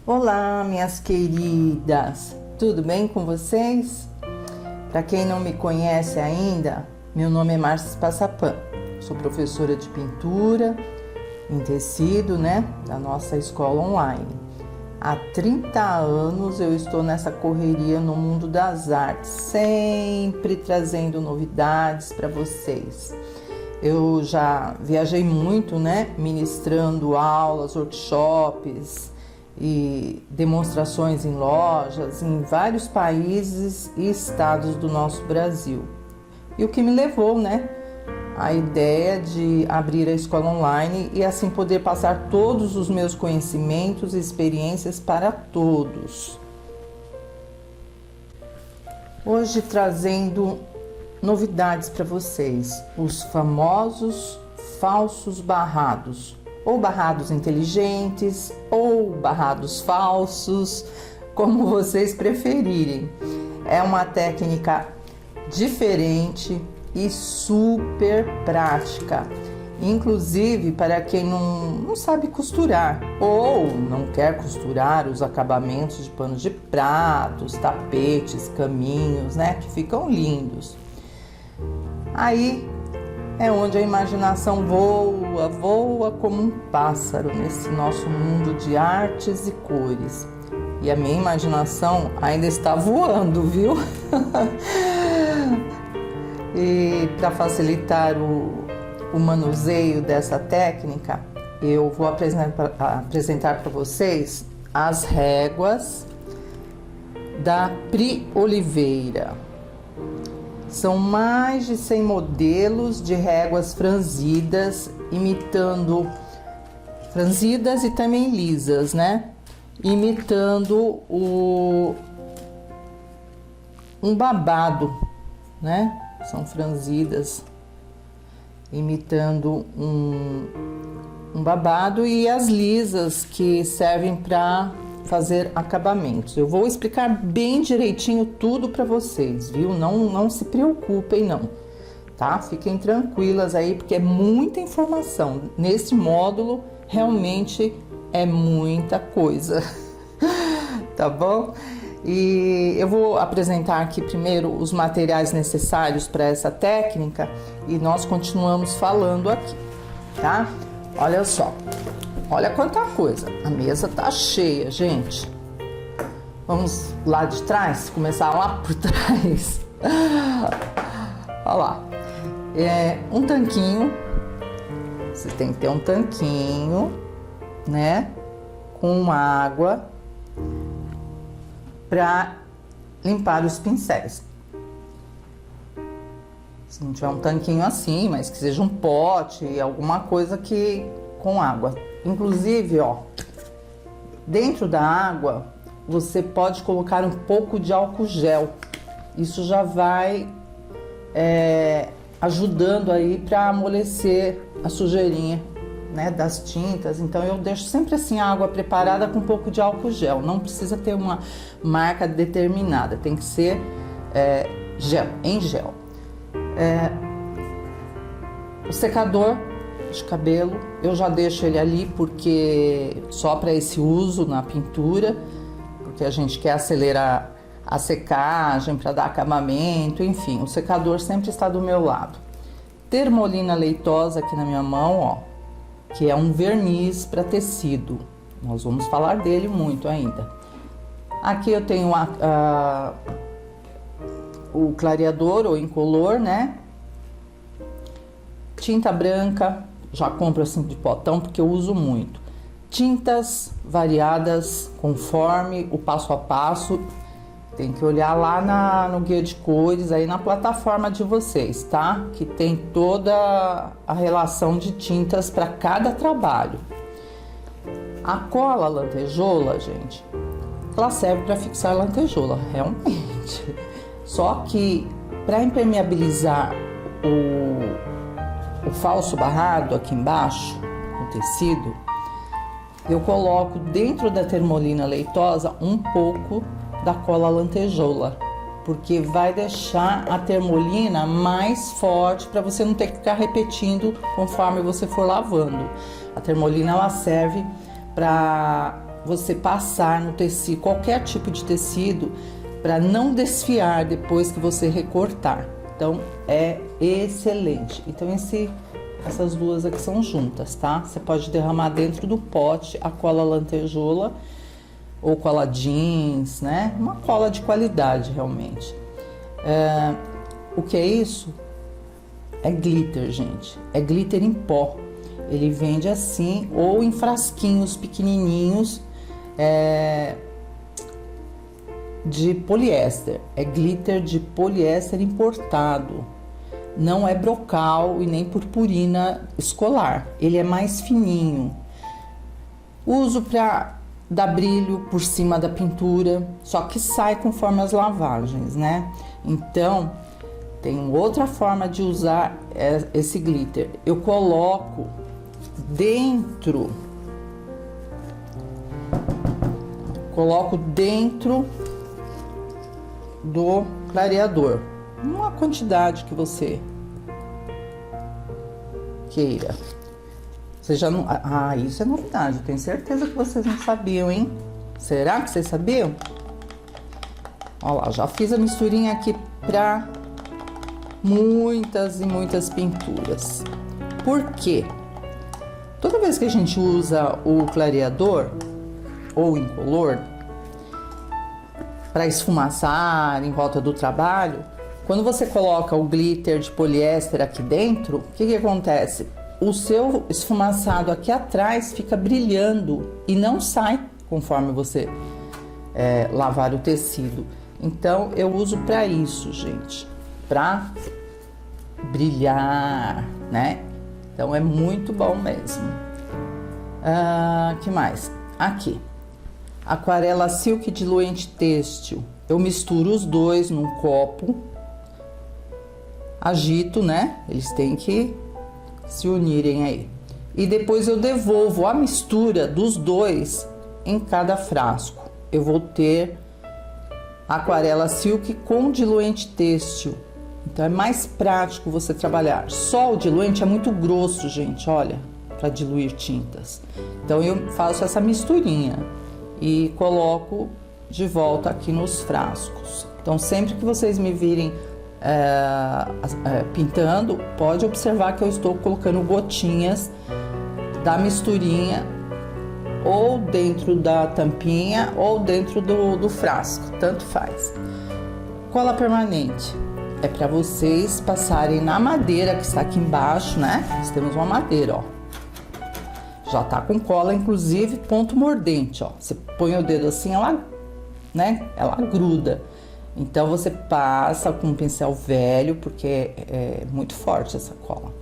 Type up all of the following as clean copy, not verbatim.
Olá, minhas queridas, tudo bem com vocês? Para quem não me conhece ainda, meu nome é Márcia Passapan, sou professora de pintura em tecido, da nossa escola online. Há 30 anos eu estou nessa correria no mundo das artes, sempre trazendo novidades para vocês. Eu já viajei muito, ministrando aulas, workshops e demonstrações em lojas em vários países e estados do nosso Brasil. E o que me levou, a ideia de abrir a escola online e assim poder passar todos os meus conhecimentos e experiências para todos. Hoje trazendo novidades para vocês, os famosos falsos barrados, ou barrados inteligentes, ou barrados falsos, como vocês preferirem. É uma técnica diferente e super prática, inclusive para quem não sabe costurar ou não quer costurar os acabamentos de panos de pratos, tapetes, caminhos, que ficam lindos. Aí é onde a imaginação voa como um pássaro nesse nosso mundo de artes e cores. E a minha imaginação ainda está voando, viu? E para facilitar o manuseio dessa técnica, eu vou apresentar para vocês as réguas da Pri Oliveira. São mais de 100 modelos de réguas franzidas, imitando franzidas e também lisas, imitando um babado, São franzidas, imitando um babado, e as lisas que servem para fazer acabamentos. Eu vou explicar bem direitinho tudo para vocês, viu? Não se preocupem não, tá? Fiquem tranquilas aí, porque é muita informação. Nesse módulo, realmente é muita coisa, tá bom? E eu vou apresentar aqui primeiro os materiais necessários para essa técnica e nós continuamos falando aqui, tá? Olha só. Olha quanta coisa, a mesa tá cheia, gente. Vamos lá de trás, começar lá por trás. Olha lá, um tanquinho, você tem que ter um tanquinho, com água para limpar os pincéis. Se não tiver um tanquinho assim, mas que seja um pote, alguma coisa que com água. Inclusive, dentro da água, você pode colocar um pouco de álcool gel. Isso já vai ajudando aí para amolecer a sujeirinha, das tintas. Então, eu deixo sempre assim a água preparada com um pouco de álcool gel. Não precisa ter uma marca determinada, tem que ser em gel. O secador de cabelo, eu já deixo ele ali porque só para esse uso na pintura, porque a gente quer acelerar a secagem para dar acabamento, enfim, o secador sempre está do meu lado. Termolina leitosa aqui na minha mão, que é um verniz para tecido. Nós vamos falar dele muito ainda. Aqui eu tenho o clareador ou incolor, Tinta branca. Já compro assim de potão porque eu uso muito. Tintas variadas conforme o passo a passo. Tem que olhar lá no guia de cores, aí na plataforma de vocês, tá? Que tem toda a relação de tintas para cada trabalho. A cola lantejola, gente, ela serve para fixar lantejola, realmente. Só que para impermeabilizar o falso barrado aqui embaixo, no tecido, eu coloco dentro da termolina leitosa um pouco da cola lantejola, porque vai deixar a termolina mais forte para você não ter que ficar repetindo conforme você for lavando. A termolina ela serve para você passar no tecido, qualquer tipo de tecido, para não desfiar depois que você recortar. Então é excelente. Então essas duas aqui são juntas, tá? Você pode derramar dentro do pote a cola lantejoula ou cola jeans, né? Uma cola de qualidade realmente. O que é isso? É glitter, gente. É glitter em pó. Ele vende assim ou em frasquinhos pequenininhos de poliéster. É glitter de poliéster importado. Não é brocal e nem purpurina escolar. Ele é mais fininho. Uso para dar brilho por cima da pintura, só que sai conforme as lavagens, né? Então, tem outra forma de usar esse glitter. Eu coloco dentro do clareador, uma quantidade que você queira. Você já não... isso é novidade, eu tenho certeza que vocês não sabiam, hein? Será que vocês sabiam? Olha lá, já fiz a misturinha aqui pra muitas e muitas pinturas. Por quê? Toda vez que a gente usa o clareador ou incolor para esfumaçar em volta do trabalho, quando você coloca o glitter de poliéster aqui dentro, o que acontece? O seu esfumaçado aqui atrás fica brilhando e não sai conforme você lavar o tecido. Então eu uso para isso, gente, para brilhar, né? Então é muito bom mesmo. Que mais? Aqui, aquarela silk diluente têxtil. Eu misturo os dois num copo, agito, né? Eles têm que se unirem aí. E depois eu devolvo a mistura dos dois em cada frasco. Eu vou ter aquarela silk com diluente têxtil. Então é mais prático você trabalhar. Só o diluente é muito grosso, gente, olha, para diluir tintas. Então eu faço essa misturinha e coloco de volta aqui nos frascos. Então sempre que vocês me virem pintando, pode observar que eu estou colocando gotinhas da misturinha ou dentro da tampinha ou dentro do frasco, tanto faz. Cola permanente é para vocês passarem na madeira que está aqui embaixo, né? Nós temos uma madeira, ó. Já tá com cola, inclusive ponto mordente, ó. Você põe o dedo assim, ela gruda. Então você passa com um pincel velho, porque é muito forte essa cola.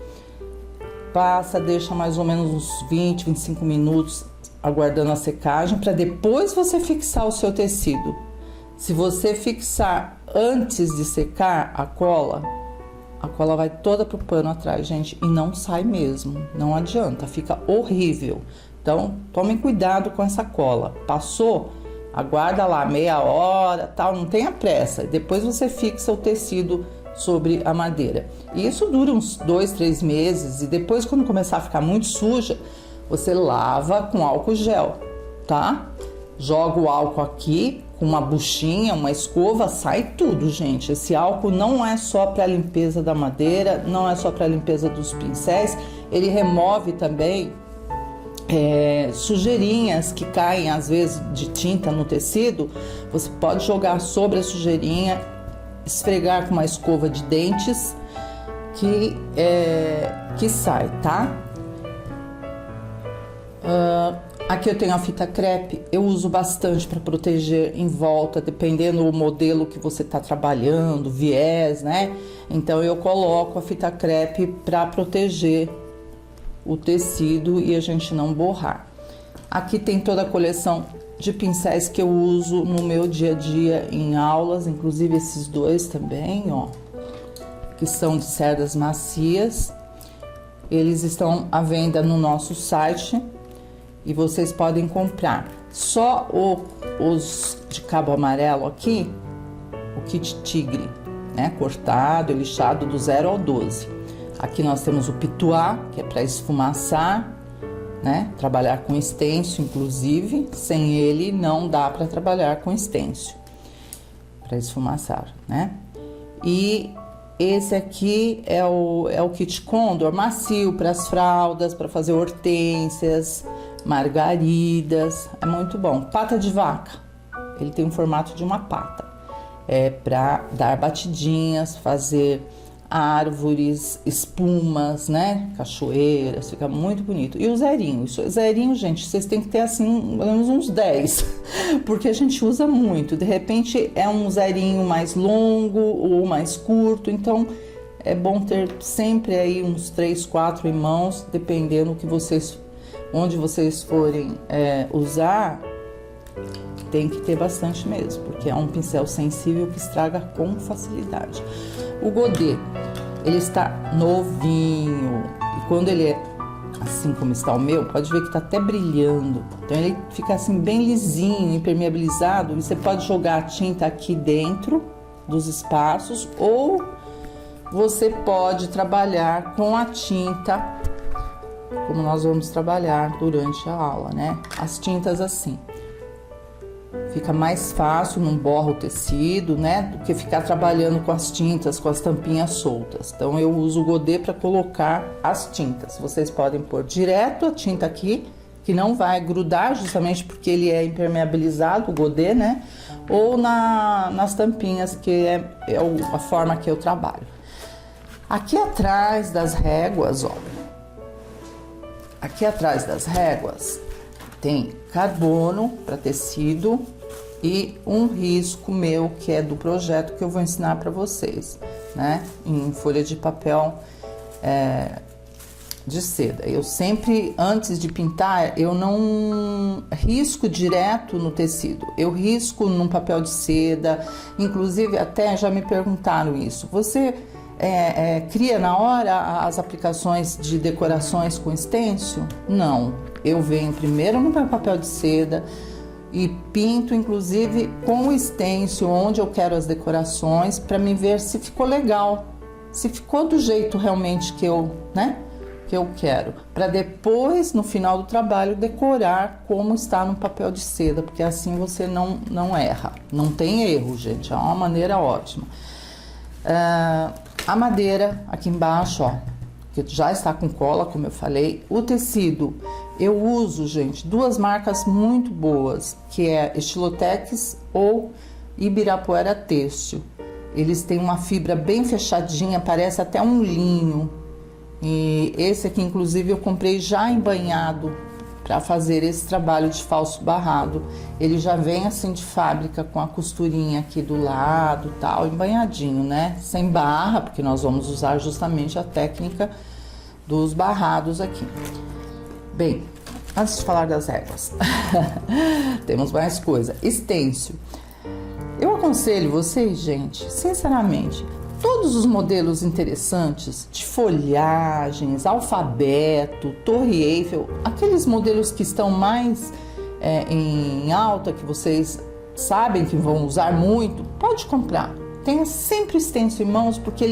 Passa, deixa mais ou menos uns 20, 25 minutos aguardando a secagem, para depois você fixar o seu tecido. Se você fixar antes de secar a cola vai toda pro pano atrás, gente, e não sai mesmo, não adianta, fica horrível. Então, tomem cuidado com essa cola. Passou, aguarda lá meia hora, tal, não tenha pressa. Depois você fixa o tecido sobre a madeira. E isso dura uns 2, 3 meses, e depois, quando começar a ficar muito suja, você lava com álcool gel, tá? Joga o álcool aqui com uma buchinha, uma escova, sai tudo, gente. Esse álcool não é só para limpeza da madeira, não é só para limpeza dos pincéis, ele remove também sujeirinhas que caem às vezes de tinta no tecido. Você pode jogar sobre a sujeirinha, esfregar com uma escova de dentes que sai, tá? Aqui eu tenho a fita crepe, eu uso bastante para proteger em volta, dependendo do modelo que você está trabalhando, viés, né? Então eu coloco a fita crepe para proteger o tecido e a gente não borrar. Aqui tem toda a coleção de pincéis que eu uso no meu dia a dia em aulas, inclusive esses dois também, ó, que são de cerdas macias. Eles estão à venda no nosso site e vocês podem comprar. Só os de cabo amarelo aqui, o kit tigre, né, cortado e lixado do 0 ao 12. Aqui nós temos o pituá, que é para esfumaçar, né? Trabalhar com estêncil, inclusive, sem ele não dá para trabalhar com estêncil, para esfumaçar, né? E esse aqui é o kit Condor, macio para as fraldas, para fazer hortênsias, margaridas, é muito bom. Pata de vaca, ele tem o formato de uma pata, é para dar batidinhas, fazer árvores, espumas, né? Cachoeiras, fica muito bonito. E o zerinho, zerinho, gente, vocês têm que ter assim, pelo menos uns 10, porque a gente usa muito. De repente é um zerinho mais longo ou mais curto, então é bom ter sempre aí uns 3, 4 em mãos, dependendo que onde vocês forem usar, tem que ter bastante mesmo, porque é um pincel sensível que estraga com facilidade. O Godet, ele está novinho, e quando ele é assim como está o meu, pode ver que está até brilhando. Então ele fica assim bem lisinho, impermeabilizado, e você pode jogar a tinta aqui dentro dos espaços, ou você pode trabalhar com a tinta, como nós vamos trabalhar durante a aula, né? As tintas assim. Fica mais fácil, não borra o tecido, né? Do que ficar trabalhando com as tintas, com as tampinhas soltas. Então eu uso o Godet para colocar as tintas. Vocês podem pôr direto a tinta aqui, que não vai grudar, justamente porque ele é impermeabilizado, o Godet, né? Ou nas tampinhas, que é a forma que eu trabalho. Aqui atrás das réguas, ó. Aqui atrás das réguas tem carbono para tecido e um risco meu que é do projeto que eu vou ensinar para vocês, né? Em folha de papel de seda. Eu sempre, antes de pintar, eu não risco direto no tecido. Eu risco num papel de seda. Inclusive, até já me perguntaram isso. Você cria na hora as aplicações de decorações com estêncil? Não. Eu venho primeiro no meu papel de seda e pinto, inclusive, com o estêncil onde eu quero as decorações, para me ver se ficou legal, se ficou do jeito realmente que eu quero, para depois, no final do trabalho, decorar como está no papel de seda, porque assim você não erra. Não tem erro, gente, é uma maneira ótima. A madeira aqui embaixo, ó, que já está com cola, como eu falei. O tecido, eu uso, gente, duas marcas muito boas, que é Estilotex ou Ibirapuera Têxtil. Eles têm uma fibra bem fechadinha, parece até um linho. E esse aqui, inclusive, eu comprei já embanhado para fazer esse trabalho de falso barrado. Ele já vem assim de fábrica, com a costurinha aqui do lado, tal, embanhadinho, né? Sem barra, porque nós vamos usar justamente a técnica dos barrados aqui. Bem, antes de falar das réguas, temos mais coisa. Estêncil. Eu aconselho vocês, gente, sinceramente, todos os modelos interessantes de folhagens, alfabeto, Torre Eiffel, aqueles modelos que estão mais em alta, que vocês sabem que vão usar muito, pode comprar. Tenha sempre estêncil em mãos, porque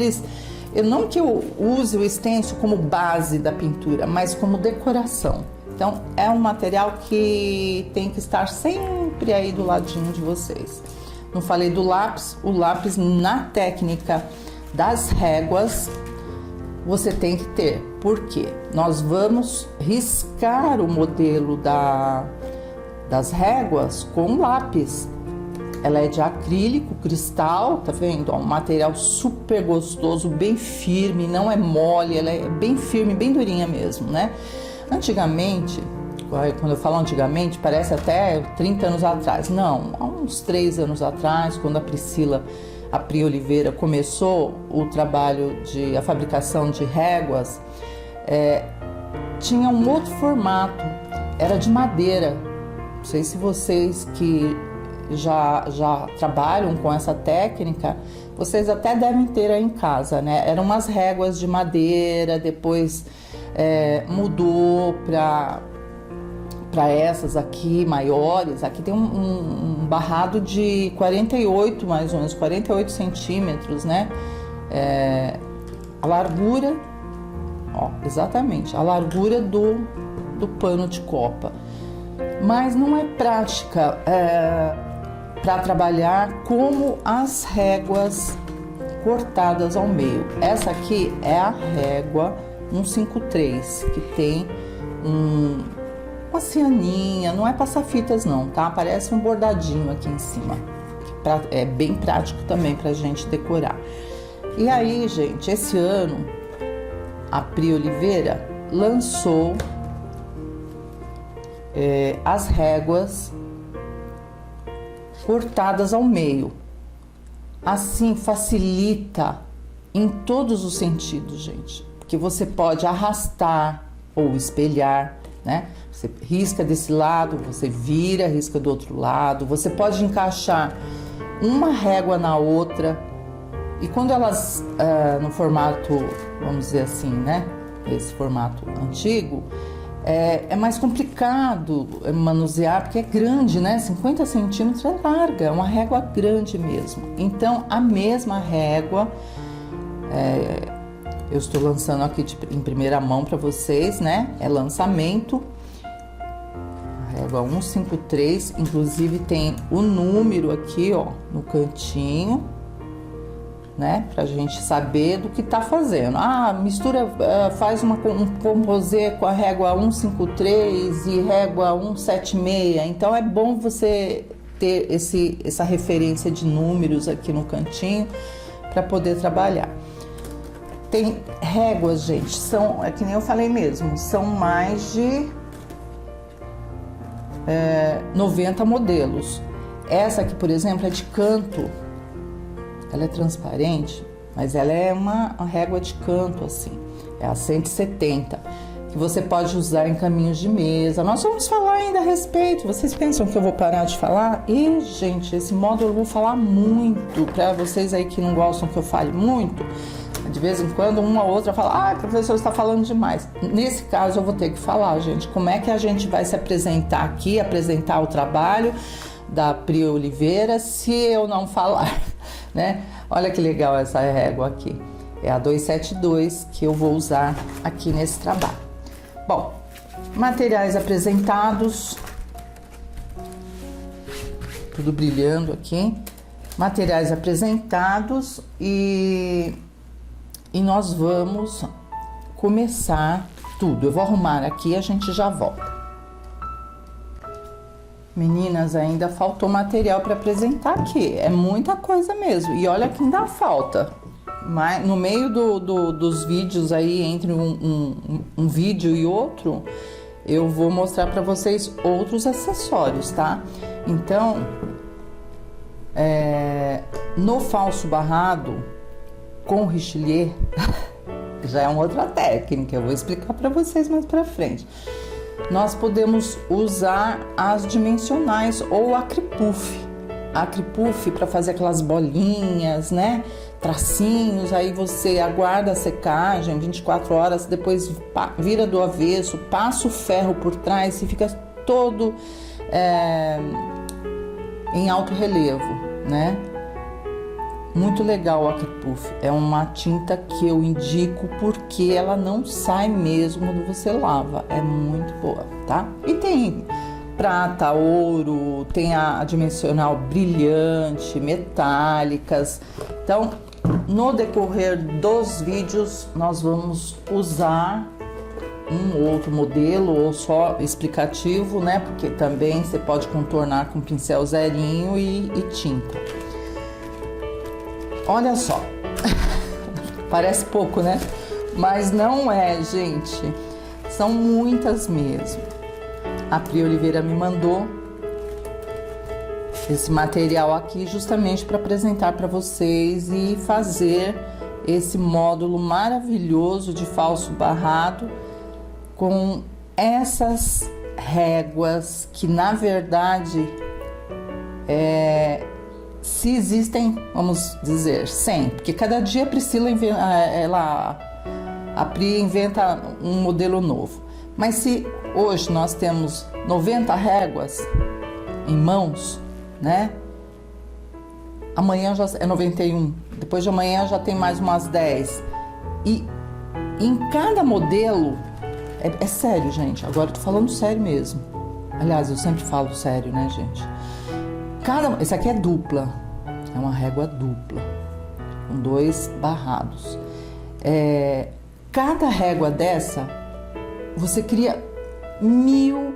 não que eu use o estêncil como base da pintura, mas como decoração. Então, é um material que tem que estar sempre aí do ladinho de vocês. Não falei do lápis. O lápis, na técnica das réguas, você tem que ter. Por quê? Nós vamos riscar o modelo das réguas com lápis. Ela é de acrílico, cristal, tá vendo? Um material super gostoso, bem firme, não é mole, ela é bem firme, bem durinha mesmo, né? Antigamente, quando eu falo antigamente, parece até 30 anos atrás. Não, há uns 3 anos atrás, quando a Priscila Apri Oliveira começou o trabalho a fabricação de réguas, tinha um outro formato, era de madeira. Não sei se vocês que já trabalham com essa técnica, vocês até devem ter aí em casa, né? Eram umas réguas de madeira, depois mudou para essas aqui maiores. Aqui tem um barrado de 48, mais ou menos 48 centímetros, né? A largura, ó, exatamente, a largura do pano de copa. Mas não é prática para trabalhar como as réguas cortadas ao meio. Essa aqui é a régua 153, que tem uma cianinha, não é passafitas não, tá? Parece um bordadinho aqui em cima. É bem prático também pra gente decorar. E aí, gente, esse ano a Pri Oliveira lançou as réguas cortadas ao meio. Assim facilita em todos os sentidos, gente, porque você pode arrastar ou espelhar, né? Você risca desse lado, você vira, risca do outro lado, você pode encaixar uma régua na outra. E quando elas, no formato, vamos dizer assim, né? Esse formato antigo, é mais complicado manusear, porque é grande, né? 50 centímetros é larga, é uma régua grande mesmo. Então, a mesma régua, eu estou lançando aqui em primeira mão para vocês, né? É lançamento. A régua 153, inclusive tem o número aqui, ó, no cantinho, né? Pra gente saber do que tá fazendo. Mistura, faz um composê com a régua 153 e régua 176. Então é bom você ter essa referência de números aqui no cantinho para poder trabalhar. Tem réguas, gente, é que nem eu falei mesmo, são mais de 90 modelos. Essa aqui, por exemplo, é de canto. Ela é transparente, mas ela é uma régua de canto, assim. É a 170, que você pode usar em caminhos de mesa. Nós vamos falar ainda a respeito. Vocês pensam que eu vou parar de falar? E, gente, esse módulo eu vou falar muito. Para vocês aí que não gostam que eu fale muito, de vez em quando uma ou outra fala, professor, você está falando demais. Nesse caso eu vou ter que falar, gente, como é que a gente vai se apresentar aqui, apresentar o trabalho da Pri Oliveira, se eu não falar, né? Olha que legal essa régua aqui. É a 272 que eu vou usar aqui nesse trabalho. Bom, materiais apresentados. Tudo brilhando aqui. Materiais apresentados e nós vamos começar tudo. Eu vou arrumar aqui e a gente já volta. Meninas, ainda faltou material para apresentar aqui. É muita coisa mesmo. E olha que ainda falta. Mas no meio dos vídeos aí, entre um vídeo e outro, eu vou mostrar para vocês outros acessórios, tá? Então, no falso barrado com richelieu, já é uma outra técnica. Eu vou explicar para vocês mais para frente. Nós podemos usar as dimensionais ou acripuff. Acripuff para fazer aquelas bolinhas, né? Tracinhos, aí você aguarda a secagem 24 horas, depois vira do avesso, passa o ferro por trás e fica todo em alto relevo, né? Muito legal o acripuff. É uma tinta que eu indico porque ela não sai mesmo quando você lava. É muito boa, tá? E tem prata, ouro, tem a dimensional brilhante, metálicas. Então, no decorrer dos vídeos, nós vamos usar um outro modelo ou só explicativo, né? Porque também você pode contornar com pincel zerinho e tinta. Olha só, parece pouco, né? Mas não é, gente. São muitas mesmo. A Pri Oliveira me mandou esse material aqui justamente para apresentar para vocês e fazer esse módulo maravilhoso de falso barrado com essas réguas que, na verdade, se existem, vamos dizer, 100, porque cada dia a Priscila a Pri inventa um modelo novo. Mas se hoje nós temos 90 réguas em mãos, né? Amanhã já é 91, depois de amanhã já tem mais umas 10. E em cada modelo É sério, gente. Agora eu tô falando sério mesmo. Aliás, eu sempre falo sério, né, gente? Essa aqui é dupla. É uma régua dupla, com 2 barrados. Cada régua dessa, você cria 1000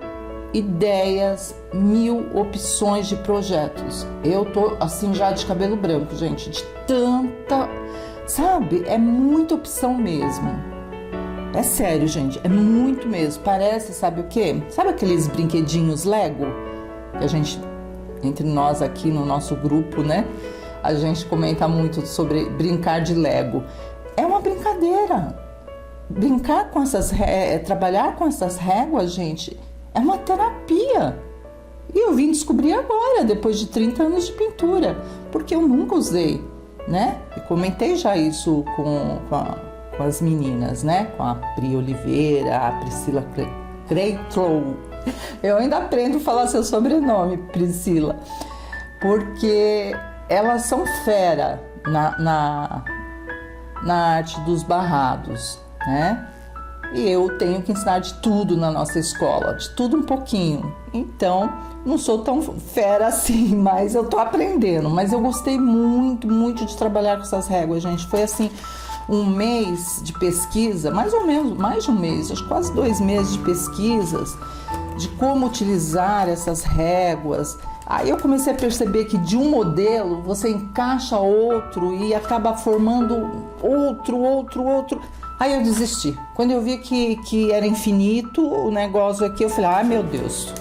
ideias, 1000 opções de projetos. Eu tô assim já de cabelo branco, gente, de tanta, sabe? É muita opção mesmo. É sério, gente, é muito mesmo. Parece, sabe o quê? Sabe aqueles brinquedinhos Lego? Que a gente, entre nós aqui no nosso grupo, né? A gente comenta muito sobre brincar de Lego. É uma brincadeira. Brincar com trabalhar com essas réguas, gente, é uma terapia. E eu vim descobrir agora, depois de 30 anos de pintura, porque eu nunca usei, né? E comentei já isso com as meninas, né? Com a Pri Oliveira, a Priscila Creitlow. Eu ainda aprendo a falar seu sobrenome, Priscila, porque elas são fera na arte dos barrados, né? E eu tenho que ensinar de tudo na nossa escola, de tudo um pouquinho. Então, não sou tão fera assim, mas eu tô aprendendo. Mas eu gostei muito, muito de trabalhar com essas réguas, gente. Foi assim, um mês de pesquisa, mais ou menos, mais de um mês, acho que quase 2 meses de pesquisas, de como utilizar essas réguas. Aí eu comecei a perceber que de um modelo você encaixa outro e acaba formando outro. Aí eu desisti. Quando eu vi que era infinito o negócio aqui, eu falei, meu Deus,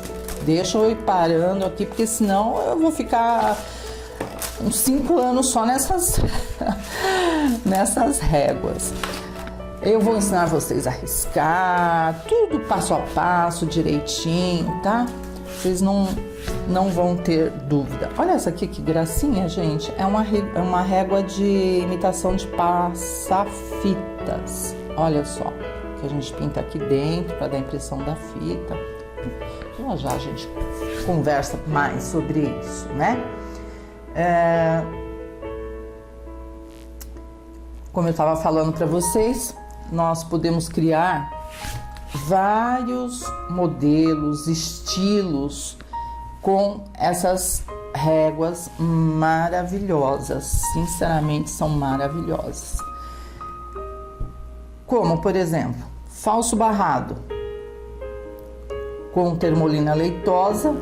deixa eu ir parando aqui, porque senão eu vou ficar uns 5 anos só nessas réguas. Eu vou ensinar vocês a riscar, tudo passo a passo, direitinho, tá? Vocês não vão ter dúvida. Olha essa aqui, que gracinha, gente. É uma régua de imitação de passa-fitas. Olha só, que a gente pinta aqui dentro para dar a impressão da fita. Já a gente conversa mais sobre isso, né? Como eu estava falando para vocês, nós podemos criar vários modelos, estilos com essas réguas maravilhosas. Sinceramente, são maravilhosas. Como, por exemplo, falso barrado com termolina leitosa,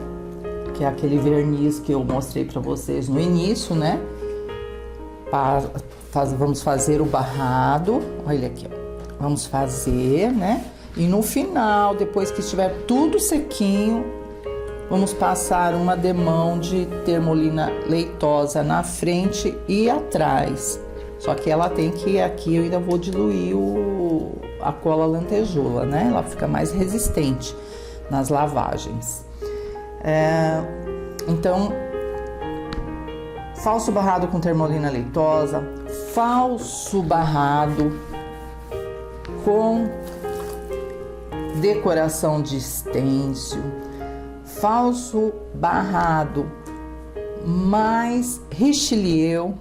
que é aquele verniz que eu mostrei para vocês no início, né? Vamos fazer o barrado, olha aqui, ó. Vamos fazer, né? E no final, depois que estiver tudo sequinho, vamos passar uma demão de termolina leitosa na frente e atrás. Só que ela tem que, aqui eu ainda vou diluir a cola lantejoula, né? Ela fica mais resistente nas lavagens. Então, falso barrado com termolina leitosa, falso barrado com decoração de estêncil, falso barrado mais Richelieu.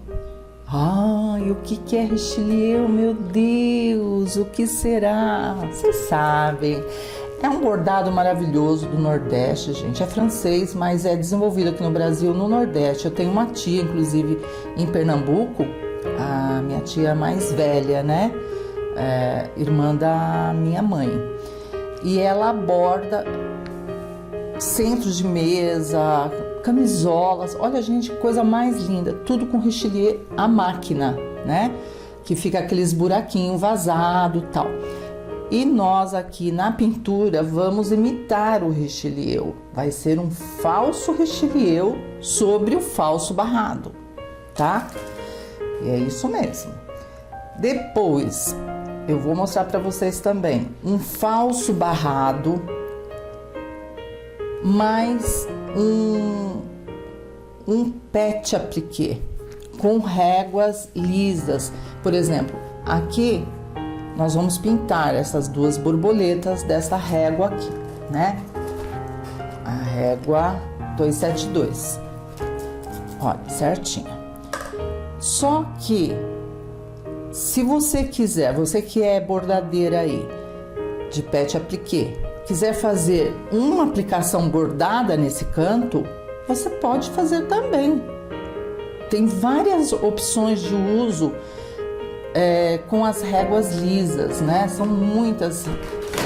Ai, o que é Richelieu, meu Deus, o que será? Vocês sabem, é um bordado maravilhoso do Nordeste, gente, é francês, mas é desenvolvido aqui no Brasil, no Nordeste. Eu tenho uma tia, inclusive, em Pernambuco, a minha tia mais velha, né, irmã da minha mãe, e ela borda centros de mesa, camisolas, olha, gente, coisa mais linda, tudo com Richelieu à máquina, né, que fica aqueles buraquinhos vazados e tal. E nós aqui na pintura vamos imitar o Richelieu, vai ser um falso Richelieu sobre o falso barrado, tá? E é isso mesmo. Depois eu vou mostrar para vocês também um falso barrado mais um pet appliqué com réguas lisas. Por exemplo, aqui nós vamos pintar essas 2 borboletas dessa régua aqui, né? A régua 272. Olha, certinho. Só que, se você quiser, você que é bordadeira aí, de pet appliqué, quiser fazer uma aplicação bordada nesse canto, você pode fazer também. Tem várias opções de uso com as réguas lisas, né? São muitas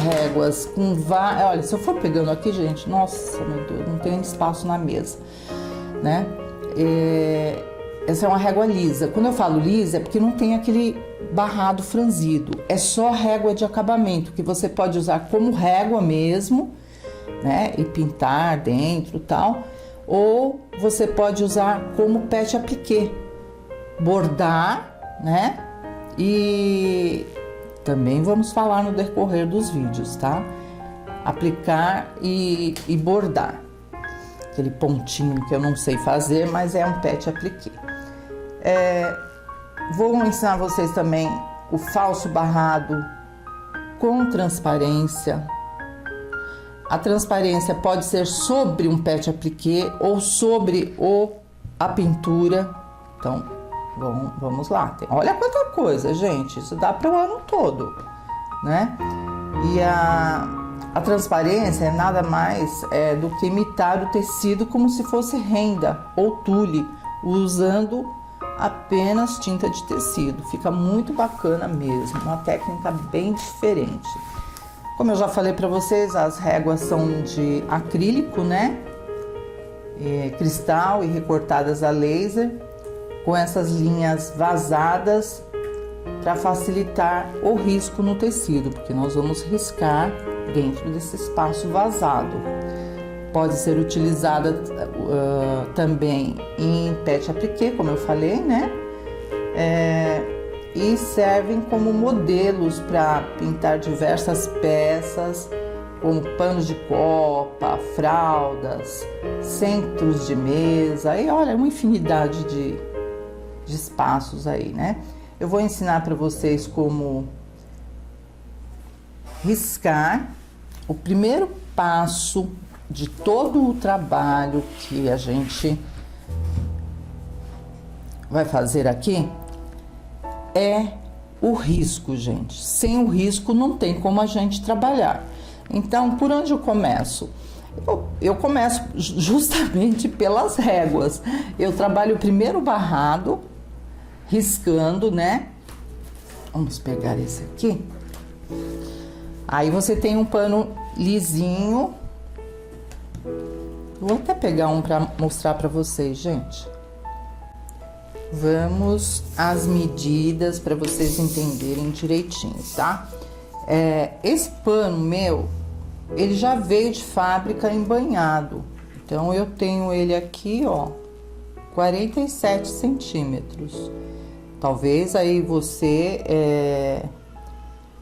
réguas com olha, se eu for pegando aqui, gente, nossa, meu Deus, não tem espaço na mesa, né? Essa é uma régua lisa. Quando eu falo lisa, é porque não tem aquele barrado franzido. É só régua de acabamento, que você pode usar como régua mesmo, né? E pintar dentro e tal. Ou você pode usar como pet appliqué. Bordar, né? E também vamos falar no decorrer dos vídeos, tá? Aplicar e bordar. Aquele pontinho que eu não sei fazer, mas é um pet appliqué. Vou ensinar vocês também o falso barrado com transparência. A transparência pode ser sobre um pet appliqué ou sobre a pintura. Então, vamos lá. Olha quanta coisa, gente. Isso dá para o ano todo, né? E a transparência é nada mais do que imitar o tecido como se fosse renda ou tule, usando apenas tinta de tecido. Fica muito bacana mesmo, uma técnica bem diferente. Como eu já falei para vocês, as réguas são de acrílico, né? Cristal e recortadas a laser, com essas linhas vazadas para facilitar o risco no tecido, porque nós vamos riscar dentro desse espaço vazado. Pode ser utilizada também em pet appliqué, como eu falei, né? E servem como modelos para pintar diversas peças, como panos de copa, fraldas, centros de mesa, e olha, uma infinidade de espaços aí, né? Eu vou ensinar para vocês como riscar. O primeiro passo de todo o trabalho que a gente vai fazer aqui é o risco, gente. Sem o risco não tem como a gente trabalhar. Então, por onde eu começo? Eu começo justamente pelas réguas. Eu trabalho primeiro o barrado, riscando, né? Vamos pegar esse aqui. Aí você tem um pano lisinho. Vou até pegar um para mostrar para vocês, gente. Vamos às medidas para vocês entenderem direitinho, tá? Esse pano meu, ele já veio de fábrica embanhado. Então, eu tenho ele aqui, ó, 47 centímetros. Talvez aí você,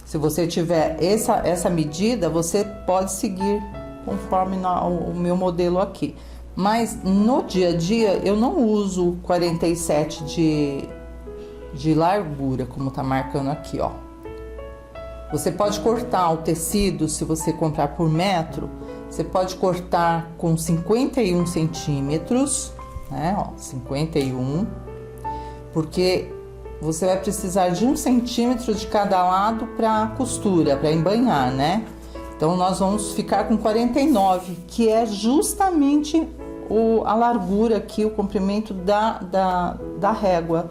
se você tiver essa medida, você pode seguir conforme o meu modelo aqui. Mas no dia a dia eu não uso 47 de largura, como tá marcando aqui, ó. Você pode cortar o tecido, se você comprar por metro, você pode cortar com 51 centímetros, né, ó, 51, porque você vai precisar de 1 centímetro de cada lado para costura, para embanhar, né? Então, nós vamos ficar com 49, que é justamente a largura aqui, o comprimento da régua,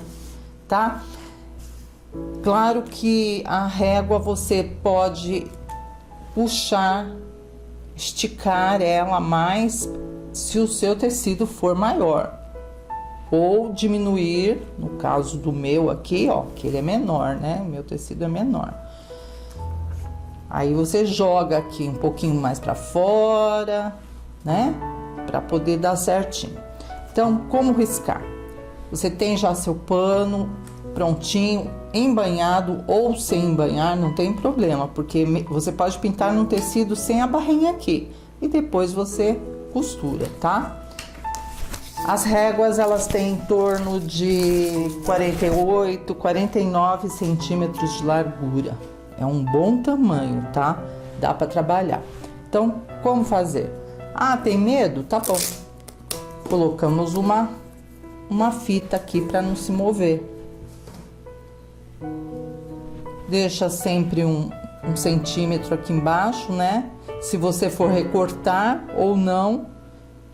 tá? Claro que a régua você pode puxar, esticar ela mais se o seu tecido for maior. Ou diminuir, no caso do meu aqui, ó, que ele é menor, né? O meu tecido é menor. Aí você joga aqui um pouquinho mais para fora, né? Para poder dar certinho. Então, como riscar? Você tem já seu pano prontinho, embanhado ou sem embanhar, não tem problema, porque você pode pintar num tecido sem a barrinha aqui e depois você costura, tá? As réguas, elas têm em torno de 48, 49 centímetros de largura. É um bom tamanho, tá? Dá para trabalhar. Então, como fazer? Ah, tem medo? Tá bom. Colocamos uma fita aqui para não se mover. Deixa sempre 1 centímetro aqui embaixo, né? Se você for recortar ou não,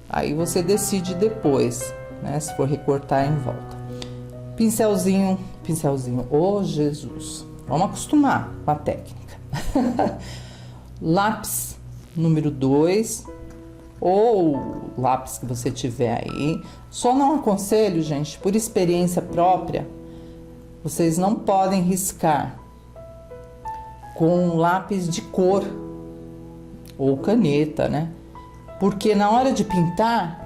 aí você decide depois, né? Se for recortar em volta. Pincelzinho, oh Jesus, vamos acostumar com a técnica. Lápis número 2, ou lápis que você tiver aí. Só não aconselho, gente, por experiência própria, vocês não podem riscar com lápis de cor ou caneta, né? Porque na hora de pintar,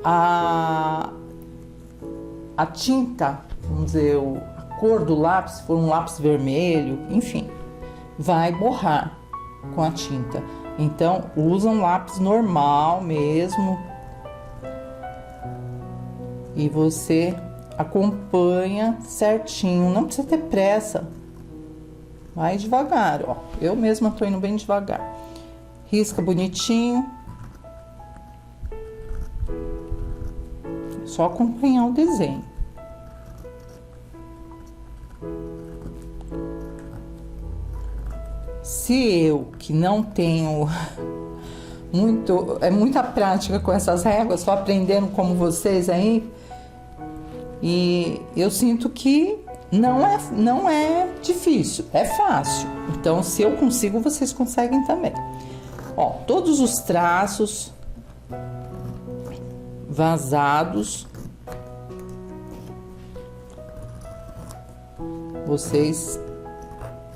a tinta, vamos dizer, a cor do lápis, se for um lápis vermelho, enfim, vai borrar com a tinta. Então, usa um lápis normal mesmo. E você acompanha certinho, não precisa ter pressa. Vai devagar, ó. Eu mesma tô indo bem devagar. Risca bonitinho. Só acompanhar o desenho. Se eu, que não tenho muita prática com essas réguas, só aprendendo como vocês aí, e eu sinto que não é difícil, é fácil. Então, se eu consigo, vocês conseguem também. Ó, todos os traços vazados, vocês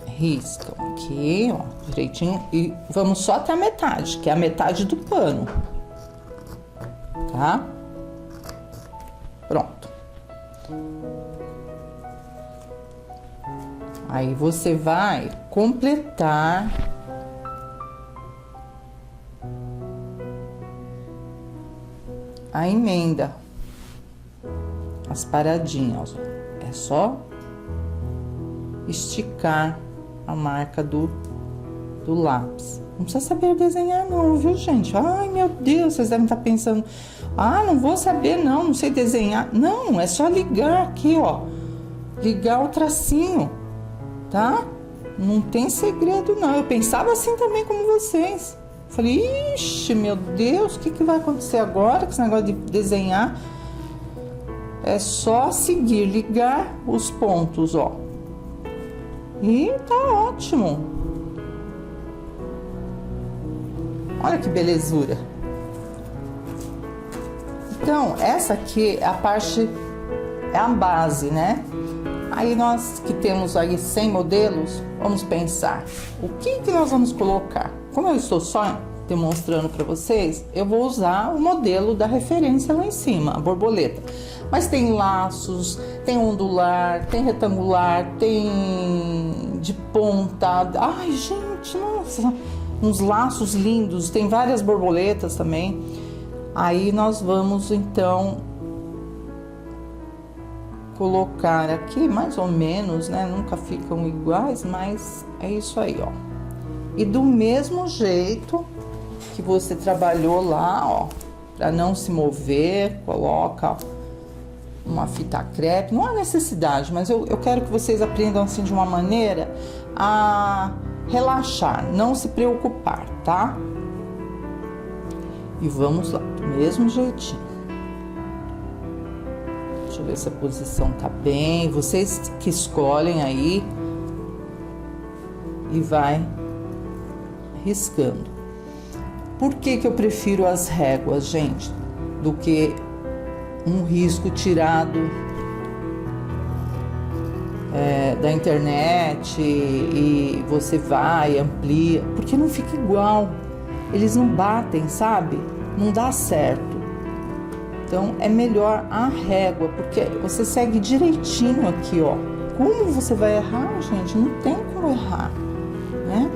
riscam aqui, ó, direitinho, e vamos só até a metade, que é a metade do pano, tá? Pronto. Aí você vai completar a emenda, as paradinhas, ó. É só esticar a marca do lápis. Não precisa saber desenhar não, viu, gente? Ai, meu Deus, vocês devem estar pensando, não vou saber não sei desenhar. Não, é só ligar aqui, ó. Ligar o tracinho, tá? Não tem segredo não. Eu pensava assim também como vocês. Falei, ixi, meu Deus, o que vai acontecer agora com esse negócio de desenhar? É só seguir, ligar os pontos, ó. E tá ótimo. Olha que belezura. Então, essa aqui é a parte, é a base, né? Aí nós que temos aí 100 modelos, vamos pensar, o que nós vamos colocar? Como eu estou só demonstrando para vocês, eu vou usar o modelo da referência lá em cima, a borboleta. Mas tem laços, tem ondular, tem retangular, tem de ponta. Ai, gente, nossa, uns laços lindos, tem várias borboletas também. Aí nós vamos então colocar aqui mais ou menos, né? Nunca ficam iguais, mas é isso aí, ó. E do mesmo jeito que você trabalhou lá, ó, para não se mover, coloca, ó, uma fita crepe. Não há necessidade, mas eu quero que vocês aprendam assim de uma maneira a relaxar, não se preocupar, tá? E vamos lá, do mesmo jeitinho. Deixa eu ver se a posição tá bem. Vocês que escolhem aí e vai riscando. Por que eu prefiro as réguas, gente, do que um risco tirado da internet e você vai, amplia, porque não fica igual. Eles não batem, sabe? Não dá certo. Então, é melhor a régua, porque você segue direitinho aqui, ó. Como você vai errar, gente? Não tem como errar, né?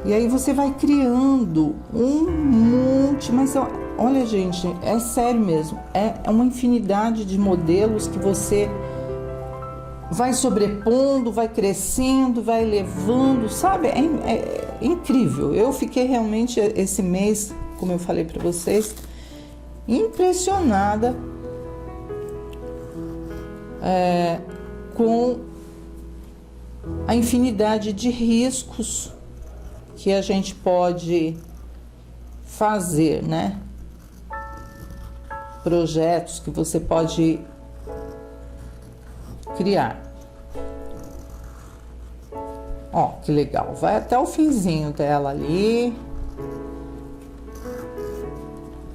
E aí você vai criando um monte, mas olha, gente, é sério mesmo. É uma infinidade de modelos que você vai sobrepondo, vai crescendo, vai levando, sabe? É incrível. Eu fiquei realmente esse mês, como eu falei para vocês, impressionada com a infinidade de riscos que a gente pode fazer, né? Projetos que você pode criar. Ó, que legal. Vai até o finzinho dela ali.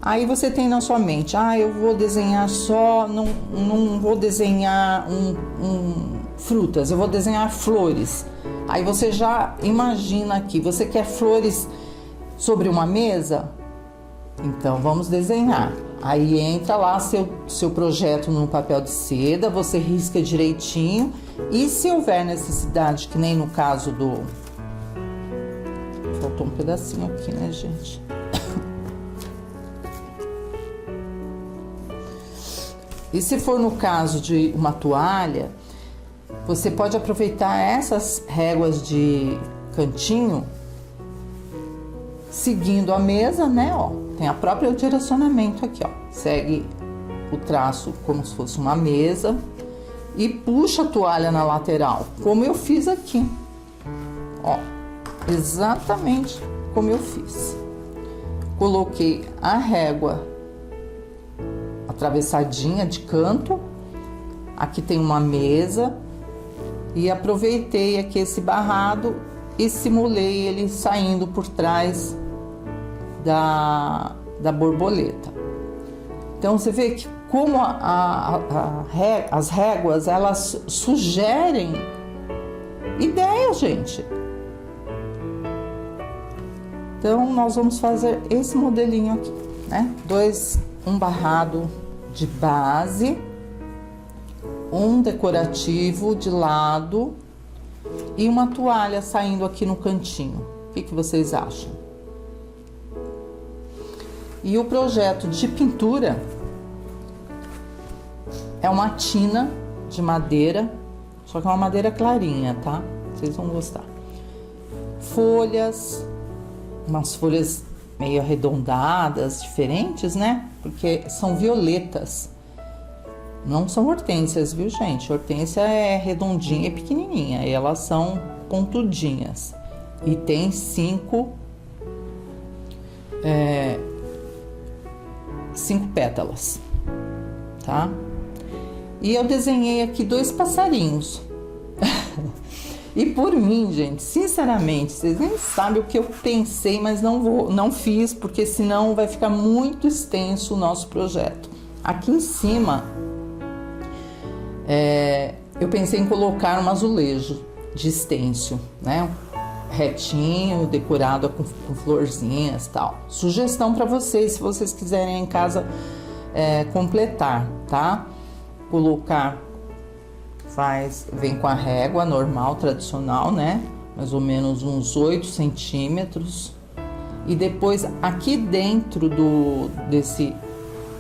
Aí você tem na sua mente, eu vou desenhar só, não vou desenhar frutas, eu vou desenhar flores. Aí você já imagina aqui, você quer flores sobre uma mesa? Então vamos desenhar. Aí entra lá seu projeto no papel de seda, você risca direitinho. E se houver necessidade, que nem no caso do... Faltou um pedacinho aqui, né, gente? E se for no caso de uma toalha, você pode aproveitar essas réguas de cantinho, seguindo a mesa, né, ó. Tem a própria direcionamento aqui, ó. Segue o traço como se fosse uma mesa e puxa a toalha na lateral, como eu fiz aqui. Ó, exatamente como eu fiz. Coloquei a régua atravessadinha de canto, aqui tem uma mesa e aproveitei aqui esse barrado e simulei ele saindo por trás da borboleta. Então você vê que como as réguas, elas sugerem ideias, gente. Então nós vamos fazer esse modelinho aqui, né? Um barrado de base, um decorativo de lado e uma toalha saindo aqui no cantinho. O que vocês acham? E o projeto de pintura é uma tina de madeira, só que é uma madeira clarinha, tá? Vocês vão gostar. Folhas, umas folhas meio arredondadas, diferentes, né? Porque são violetas. Não são hortênsias, viu, gente? Hortênsia é redondinha e pequenininha. E elas são pontudinhas. E tem 5 pétalas, tá? E eu desenhei aqui 2 passarinhos. E por mim, gente, sinceramente, vocês nem sabem o que eu pensei, mas não fiz, porque senão vai ficar muito extenso o nosso projeto. Aqui em cima, eu pensei em colocar um azulejo de estêncil, né? Retinho, decorado com florzinhas e tal. Sugestão para vocês, se vocês quiserem em casa completar, tá? Colocar... vem com a régua normal, tradicional, né? Mais ou menos uns 8 centímetros. E depois, aqui dentro desse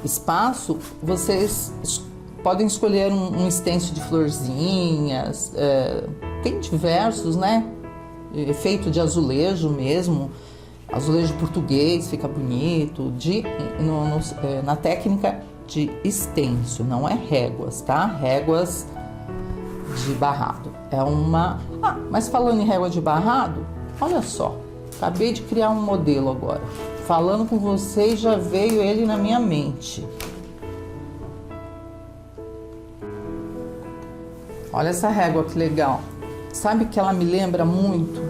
espaço, vocês podem escolher um estêncil de florzinhas. Tem diversos, né? Feito de azulejo mesmo. Azulejo português, fica bonito. Na técnica de estêncil, não é réguas, tá? Réguas de barrado. Mas falando em régua de barrado, olha só, acabei de criar um modelo agora. Falando com vocês, já veio ele na minha mente. Olha essa régua que legal. Sabe que ela me lembra muito?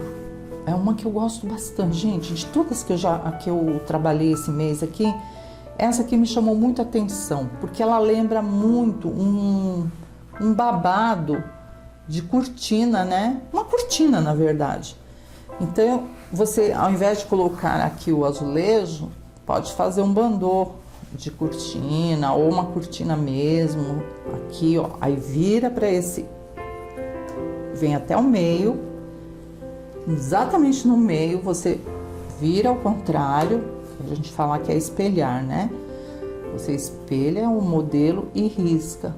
É uma que eu gosto bastante, gente. De todas que eu trabalhei esse mês aqui, essa aqui me chamou muita atenção, porque ela lembra muito um babado de cortina, né? Uma cortina, na verdade. Então, você, ao invés de colocar aqui o azulejo, pode fazer um bandô de cortina ou uma cortina mesmo. Aqui, ó. Aí vira para esse... Vem até o meio. Exatamente no meio, você vira ao contrário. A gente fala que é espelhar, né? Você espelha o modelo e risca.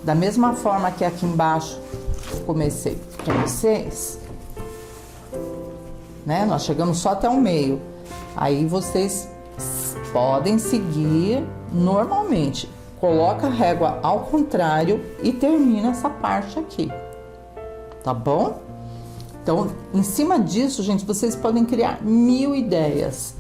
Da mesma forma que aqui embaixo eu comecei para vocês, né? Nós chegamos só até o meio. Aí vocês podem seguir normalmente. Coloca a régua ao contrário e termina essa parte aqui. tá bom? Então, em cima disso, gente, vocês podem criar 1000 ideias.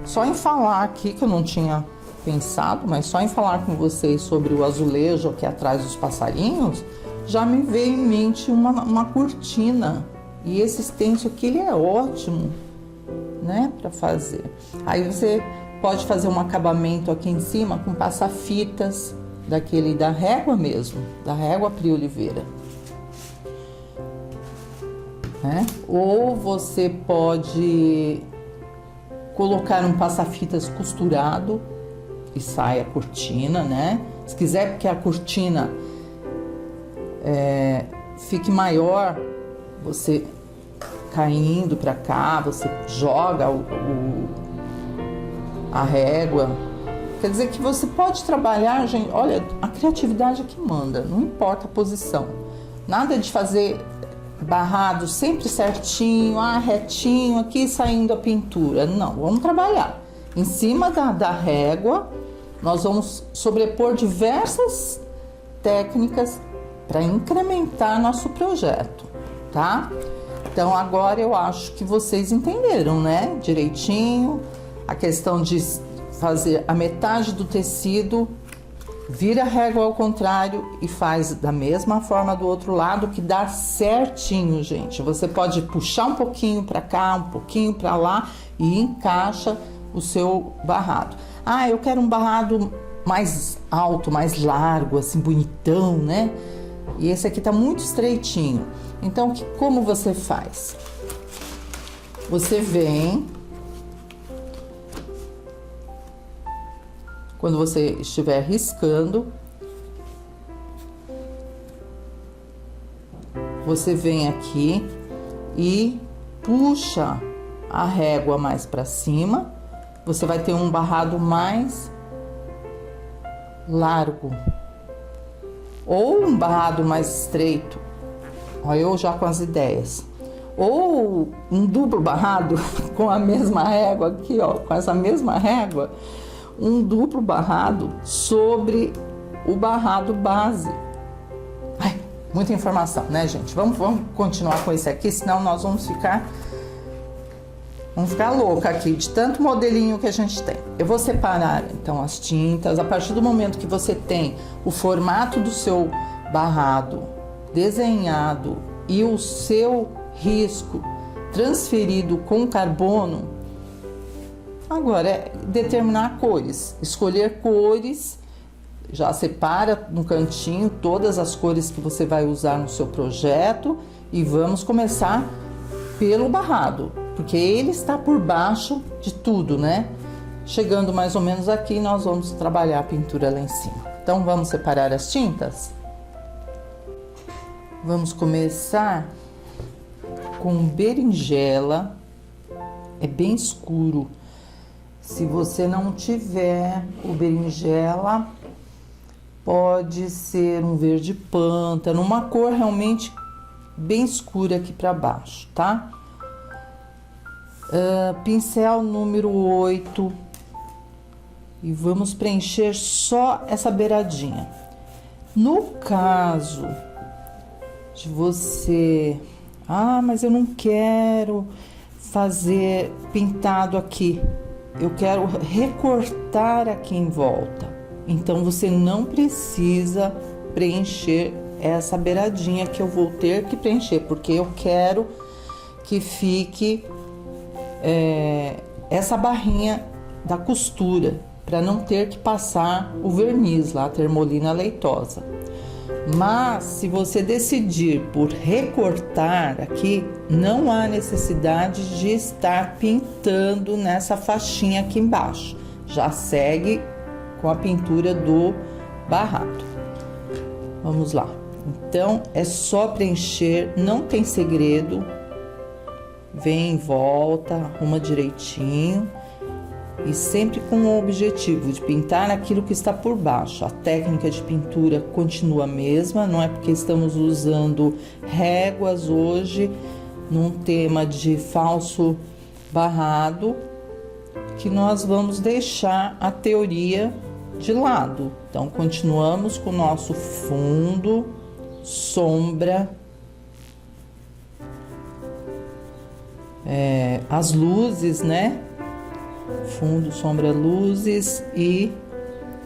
Só em falar aqui, que eu não tinha pensado, mas só em falar com vocês sobre o azulejo aqui atrás dos passarinhos, já me veio em mente uma cortina. E esse stencil aqui, ele é ótimo, né, para fazer. Aí você pode fazer um acabamento aqui em cima com passa-fitas, daquele da régua mesmo, da régua Pri Oliveira. Né? Ou você pode colocar um passa-fitas costurado e sai a cortina, né? Se quiser que a cortina fique maior, você caindo para cá, você joga a régua. Quer dizer que você pode trabalhar, gente, olha, a criatividade é que manda, não importa a posição. Nada de fazer barrado sempre certinho, retinho aqui saindo a pintura. Não, vamos trabalhar. Em cima da régua, nós vamos sobrepor diversas técnicas para incrementar nosso projeto, tá? Então agora eu acho que vocês entenderam, né? Direitinho, a questão de fazer a metade do tecido, vira a régua ao contrário e faz da mesma forma do outro lado, que dá certinho, gente. Você pode puxar um pouquinho para cá, um pouquinho para lá e encaixa o seu barrado. Eu quero um barrado mais alto, mais largo, assim, bonitão, né? E esse aqui tá muito estreitinho. Então, como você faz? Você vem... Quando você estiver riscando, você vem aqui e puxa a régua mais para cima. Você vai ter um barrado mais largo ou um barrado mais estreito. Olha, eu já com as ideias. Ou um duplo barrado com a mesma régua aqui, ó, com essa mesma régua. Um duplo barrado sobre o barrado base. Muita informação, né, gente? Vamos continuar com esse aqui, senão nós vamos ficar louca aqui de tanto modelinho que a gente tem. Eu vou separar, então, as tintas. A partir do momento que você tem o formato do seu barrado desenhado e o seu risco transferido com carbono, agora é determinar cores, escolher cores, já separa no cantinho todas as cores que você vai usar no seu projeto e vamos começar pelo barrado, porque ele está por baixo de tudo, né? Chegando mais ou menos aqui, nós vamos trabalhar a pintura lá em cima. Então vamos separar as tintas? Vamos começar com berinjela, é bem escuro. Se você não tiver o berinjela, pode ser um verde pântano, uma cor realmente bem escura aqui para baixo, tá? Pincel número 8 e vamos preencher só essa beiradinha. No caso de você... mas eu não quero fazer pintado aqui. Eu quero recortar aqui em volta. Então, você não precisa preencher essa beiradinha que eu vou ter que preencher, porque eu quero que fique essa barrinha da costura, para não ter que passar o verniz lá, a termolina leitosa. Mas, se você decidir por recortar aqui, não há necessidade de estar pintando nessa faixinha aqui embaixo. Já segue com a pintura do barrado. Vamos lá. Então, é só preencher, não tem segredo. Vem em volta, arruma direitinho. E sempre com o objetivo de pintar aquilo que está por baixo. A técnica de pintura continua a mesma, não é porque estamos usando réguas hoje num tema de falso barrado que nós vamos deixar a teoria de lado. Então, continuamos com o nosso fundo, sombra as luzes, né? Fundo, sombra, luzes e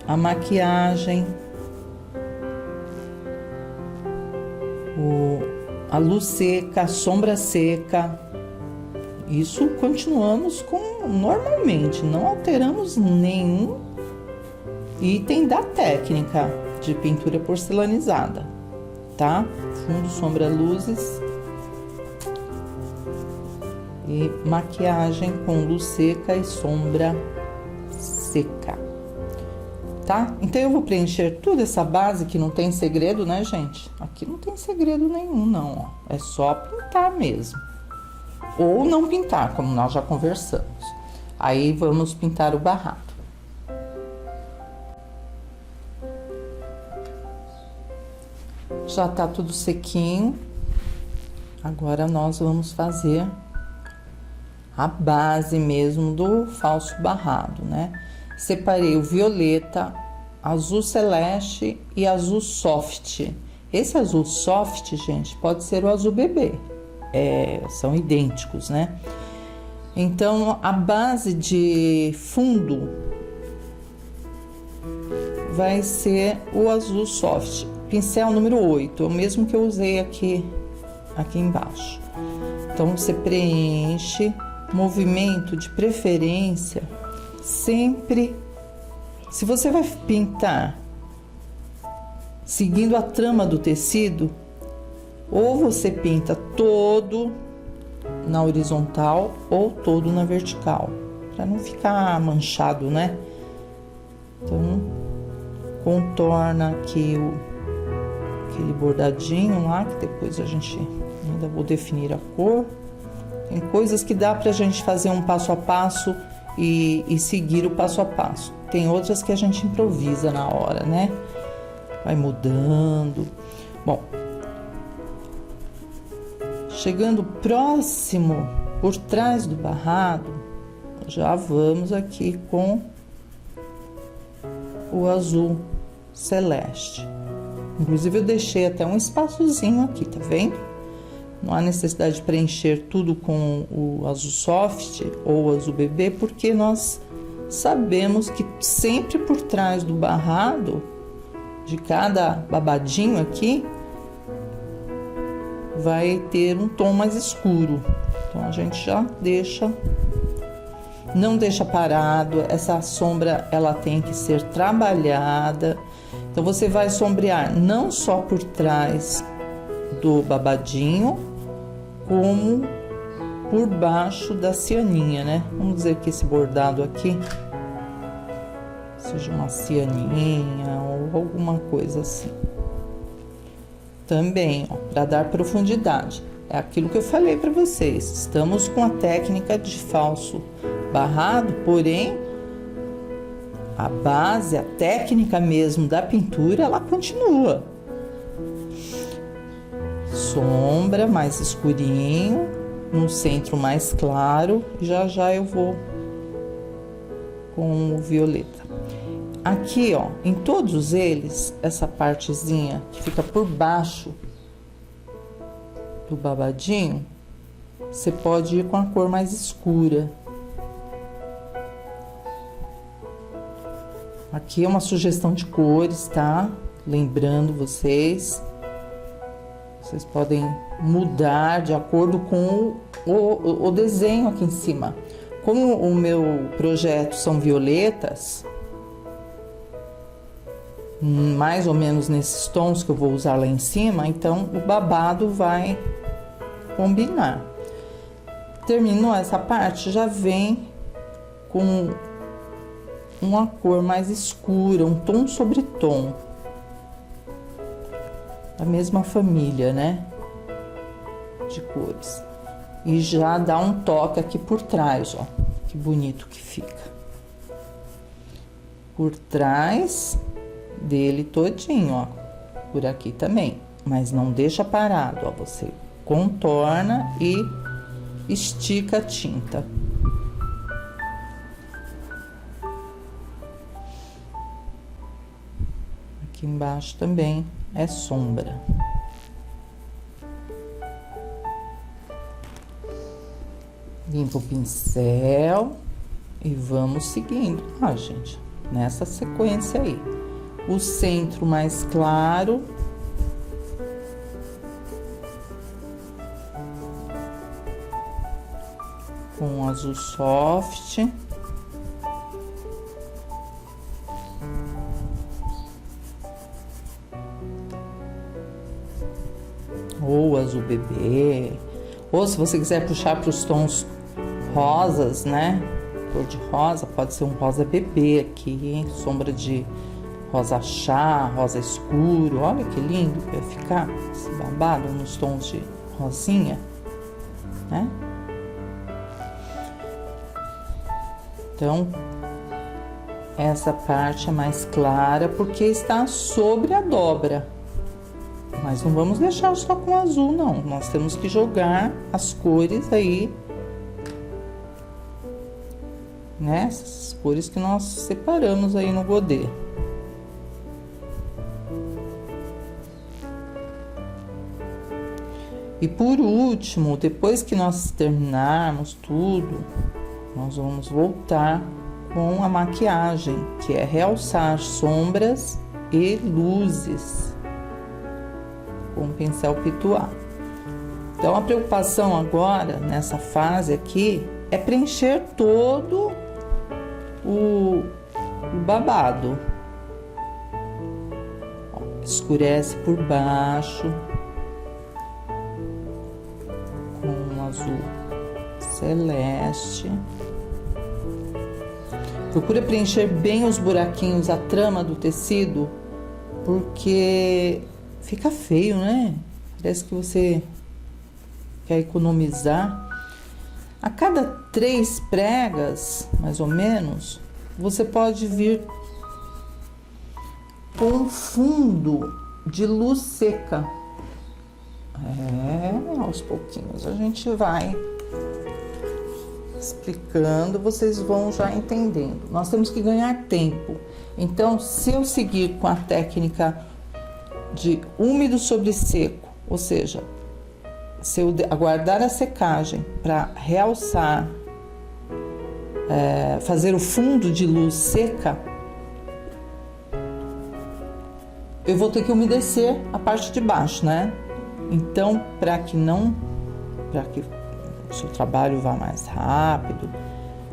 a maquiagem, a luz seca, a sombra seca. Isso continuamos com normalmente, não alteramos nenhum item da técnica de pintura porcelanizada, tá? Fundo, sombra, luzes e maquiagem com luz seca e sombra seca, tá? Então eu vou preencher toda essa base que não tem segredo, né, gente? Aqui não tem segredo nenhum, não, ó. É só pintar mesmo. Ou não pintar, como nós já conversamos. Aí vamos pintar o barrado. Já tá tudo sequinho. Agora nós vamos fazer a base mesmo do falso barrado, né? Separei o violeta, azul celeste e azul soft. Esse azul soft, gente, pode ser o azul bebê. São idênticos, né? Então, a base de fundo vai ser o azul soft. Pincel número 8, é o mesmo que eu usei aqui embaixo. Então, você preenche, movimento de preferência, sempre. Se você vai pintar seguindo a trama do tecido, ou você pinta todo na horizontal ou todo na vertical, para não ficar manchado, né? Então, contorna aqui aquele bordadinho lá, que depois a gente ainda vou definir a cor. Tem coisas que dá pra gente fazer um passo a passo e seguir o passo a passo. Tem outras que a gente improvisa na hora, né? Vai mudando. Bom, chegando próximo, por trás do barrado, já vamos aqui com o azul celeste. Inclusive eu deixei até um espaçozinho aqui, tá vendo? Não há necessidade de preencher tudo com o azul soft ou azul bebê, porque nós sabemos que sempre por trás do barrado, de cada babadinho aqui, vai ter um tom mais escuro. Então a gente já deixa, não deixa parado. Essa sombra ela tem que ser trabalhada. Então você vai sombrear não só por trás do babadinho, como por baixo da cianinha, né? Vamos dizer que esse bordado aqui seja uma cianinha ou alguma coisa assim. Também, ó, para dar profundidade. É aquilo que eu falei para vocês. Estamos com a técnica de falso barrado, porém a base, a técnica mesmo da pintura, ela continua. Sombra mais escurinho, no centro mais claro. Já já eu vou com o violeta. Aqui, ó, em todos eles, essa partezinha que fica por baixo do babadinho, você pode ir com a cor mais escura. Aqui é uma sugestão de cores, tá? Lembrando vocês podem mudar de acordo com o desenho aqui em cima. Como o meu projeto são violetas, mais ou menos nesses tons que eu vou usar lá em cima, então o babado vai combinar. Terminou essa parte, já vem com uma cor mais escura, um tom sobre tom, da mesma família, né, de cores. E já dá um toque aqui por trás, ó, que bonito que fica. Por trás dele todinho, ó, por aqui também, mas não deixa parado, ó, você contorna e estica a tinta. Aqui embaixo também é sombra. Limpa o pincel e vamos seguindo. Gente, nessa sequência aí. O centro mais claro. Com azul soft. Ou azul bebê. Ou se você quiser puxar para os tons rosas, né? Cor de rosa, pode ser um rosa bebê aqui, hein? Sombra de rosa chá, rosa escuro. Olha que lindo que vai ficar esse babado nos tons de rosinha, né? Então, essa parte é mais clara porque está sobre a dobra. Mas não vamos deixar só com azul, não. Nós temos que jogar as cores aí, né? Essas cores que nós separamos aí no godê. E por último, depois que nós terminarmos tudo, nós vamos voltar com a maquiagem, que é realçar sombras e luzes com o pincel pituá. Então, a preocupação agora, nessa fase aqui, é preencher todo o babado. Escurece por baixo com um azul celeste. Procura preencher bem os buraquinhos, a trama do tecido, porque fica feio, né? Parece que você quer economizar. A cada 3 pregas, mais ou menos, você pode vir com um fundo de luz seca. Aos pouquinhos a gente vai explicando, vocês vão já entendendo. Nós temos que ganhar tempo. Então, se eu seguir com a técnica de úmido sobre seco, ou seja, se eu aguardar a secagem para realçar, fazer o fundo de luz seca, eu vou ter que umedecer a parte de baixo, né? Então, para que o seu trabalho vá mais rápido,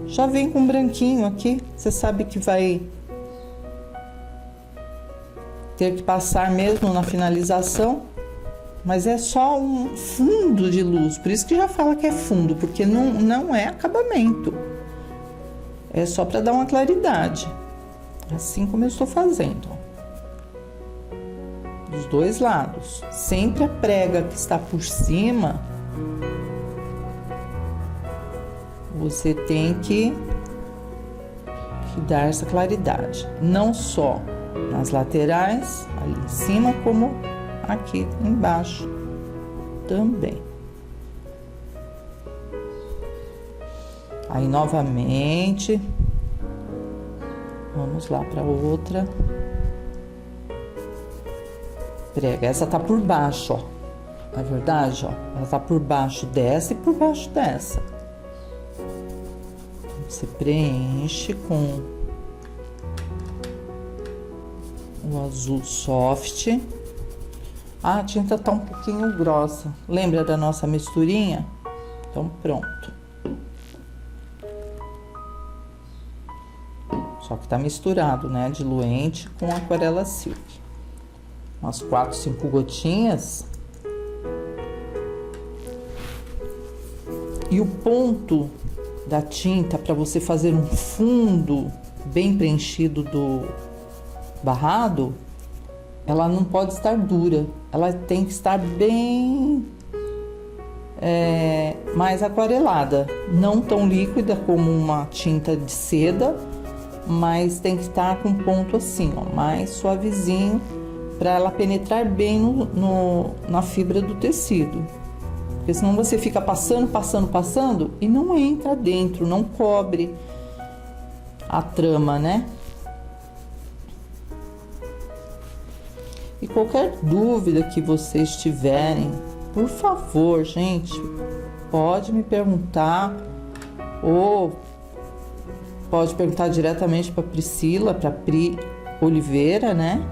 já vem com branquinho aqui. Você sabe que vai ter que passar mesmo na finalização, mas é só um fundo de luz, por isso que já fala que é fundo, porque não é acabamento, é só para dar uma claridade, assim como eu estou fazendo, ó. Dos dois lados, sempre a prega que está por cima, você tem que dar essa claridade, não só nas laterais, ali em cima, como aqui embaixo também. Aí novamente, vamos lá para outra prega. Essa tá por baixo, ó. Na verdade, ó, ela tá por baixo dessa e por baixo dessa. Você preenche com o azul soft. A tinta tá um pouquinho grossa. Lembra da nossa misturinha? Então, pronto. Só que tá misturado, né? Diluente com aquarela silk. Umas 4, 5 gotinhas. E o ponto da tinta para você fazer um fundo bem preenchido do barrado, ela não pode estar dura, ela tem que estar bem mais aquarelada, não tão líquida como uma tinta de seda, mas tem que estar com ponto assim, ó, mais suavezinho, para ela penetrar bem na fibra do tecido. Porque senão você fica passando e não entra dentro, não cobre a trama, né? E qualquer dúvida que vocês tiverem, por favor, gente, pode me perguntar. ou pode perguntar diretamente para Priscila, para Pri Oliveira, né?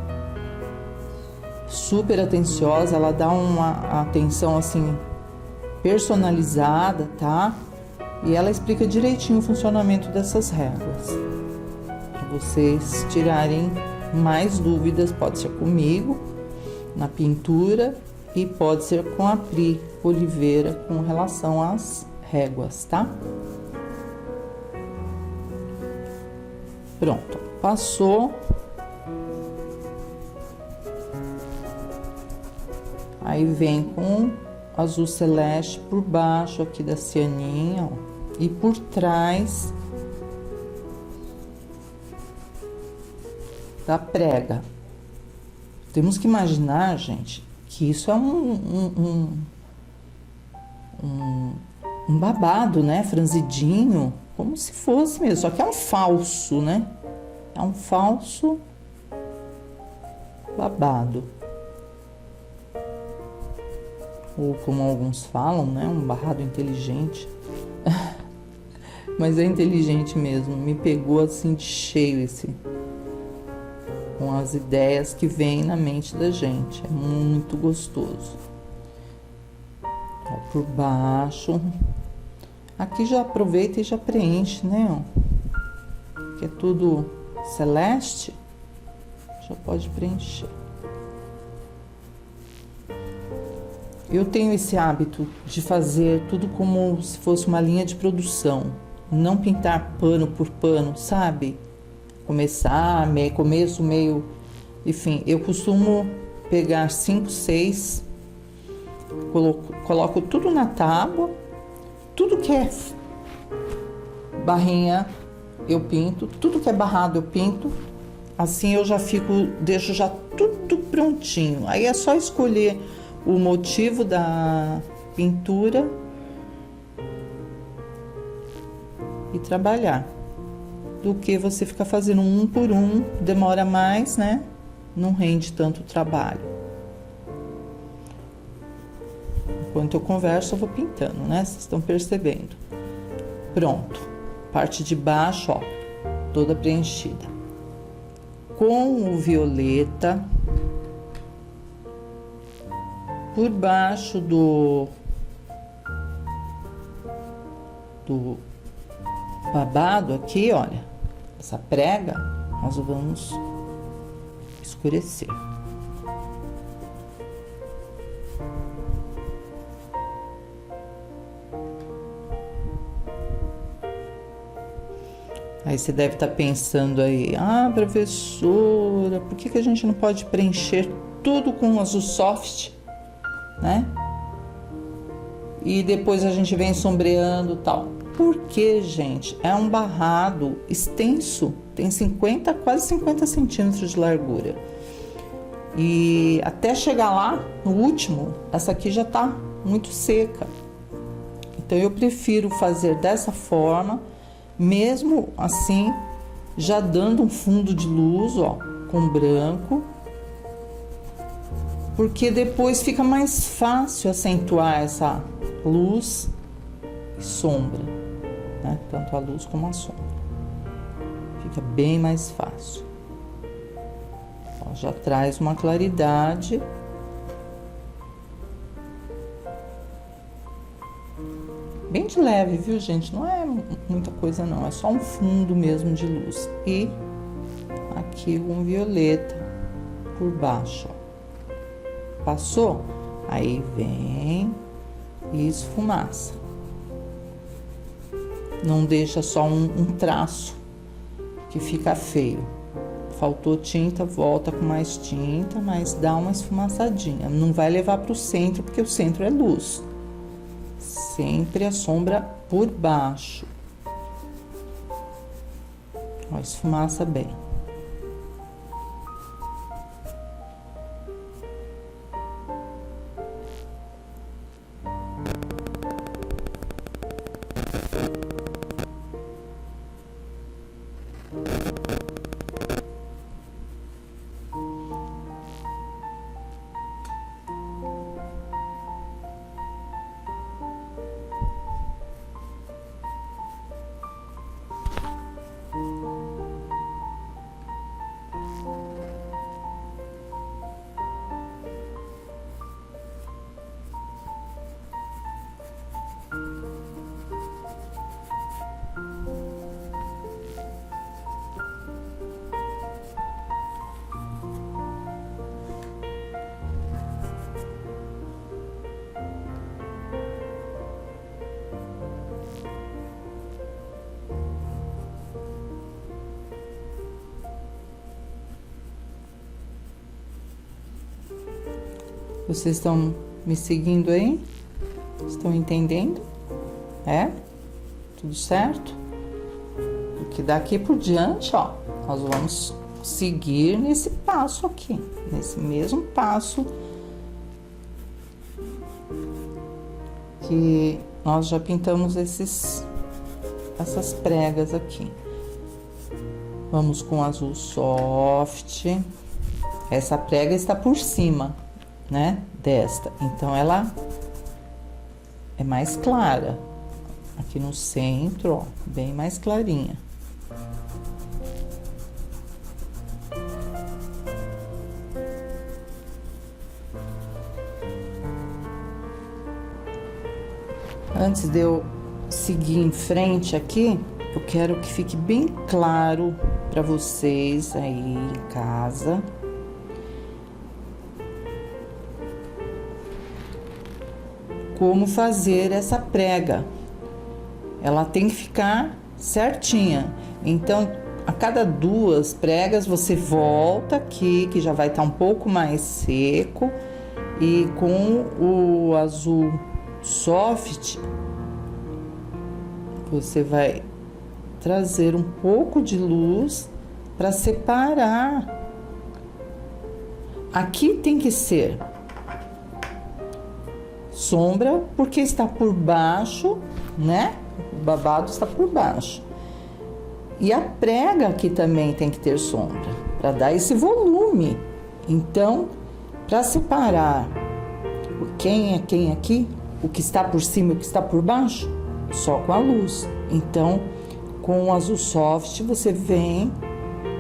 Super atenciosa, ela dá uma atenção assim personalizada, tá? E ela explica direitinho o funcionamento dessas réguas. Para vocês tirarem mais dúvidas, pode ser comigo na pintura e pode ser com a Pri Oliveira com relação às réguas, tá? Pronto, passou. Aí vem com azul celeste por baixo aqui da cianinha, ó, e por trás da prega. Temos que imaginar, gente, que isso é um babado, né? Franzidinho, como se fosse mesmo, só que é um falso, né? É um falso babado. Ou como alguns falam, né? Um barrado inteligente. Mas é inteligente mesmo. Me pegou assim de cheio com as ideias que vêm na mente da gente. É muito gostoso. Ó, por baixo. Aqui já aproveita e já preenche, né? Ó. Que é tudo celeste. Já pode preencher. Eu tenho esse hábito de fazer tudo como se fosse uma linha de produção. Não pintar pano por pano, sabe? Começo, meio... Enfim, eu costumo pegar 5, 6, coloco tudo na tábua, tudo que é barrinha eu pinto, tudo que é barrado eu pinto. Assim eu já deixo já tudo prontinho. Aí é só escolher o motivo da pintura e trabalhar, do que você ficar fazendo um por um, demora mais, né? Não rende tanto trabalho. Enquanto eu converso, eu vou pintando, né? Vocês estão percebendo. Pronto. Parte de baixo, ó, toda preenchida. Com o violeta, por baixo do babado aqui, olha, essa prega, nós vamos escurecer. Aí você deve estar pensando aí, professora, por que a gente não pode preencher tudo com azul soft, né? E depois a gente vem sombreando e tal. Porque, gente, é um barrado extenso, tem quase 50 centímetros de largura. E até chegar lá, no último, essa aqui já tá muito seca. Então eu prefiro fazer dessa forma, mesmo assim, já dando um fundo de luz, ó, com branco. Porque depois fica mais fácil acentuar essa luz e sombra, né? Tanto a luz como a sombra. Fica bem mais fácil. Ó, já traz uma claridade. Bem de leve, viu, gente? Não é muita coisa, não. É só um fundo mesmo de luz. E aqui um violeta por baixo, ó. Passou? Aí vem e esfumaça. Não deixa só um traço que fica feio. Faltou tinta, volta com mais tinta, mas dá uma esfumaçadinha. Não vai levar para o centro, porque o centro é luz. Sempre a sombra por baixo. Ó, esfumaça bem. Vocês estão me seguindo aí? Estão entendendo? É? Tudo certo? Porque daqui por diante, ó, nós vamos seguir nesse passo aqui, nesse mesmo passo que nós já pintamos essas pregas aqui. Vamos com azul soft. Essa prega está por cima, né, desta. Então, ela é mais clara. Aqui no centro, ó, bem mais clarinha. Antes de eu seguir em frente aqui, eu quero que fique bem claro para vocês aí em casa. Como fazer essa prega. Ela tem que ficar certinha. Então, a cada 2 pregas, você volta aqui, que já vai estar um pouco mais seco. E com o azul soft, você vai trazer um pouco de luz para separar. Aqui tem que ser sombra, porque está por baixo, né? O babado está por baixo. E a prega aqui também tem que ter sombra, para dar esse volume. Então, para separar quem é quem aqui, o que está por cima e o que está por baixo, só com a luz. Então, com o azul soft, você vem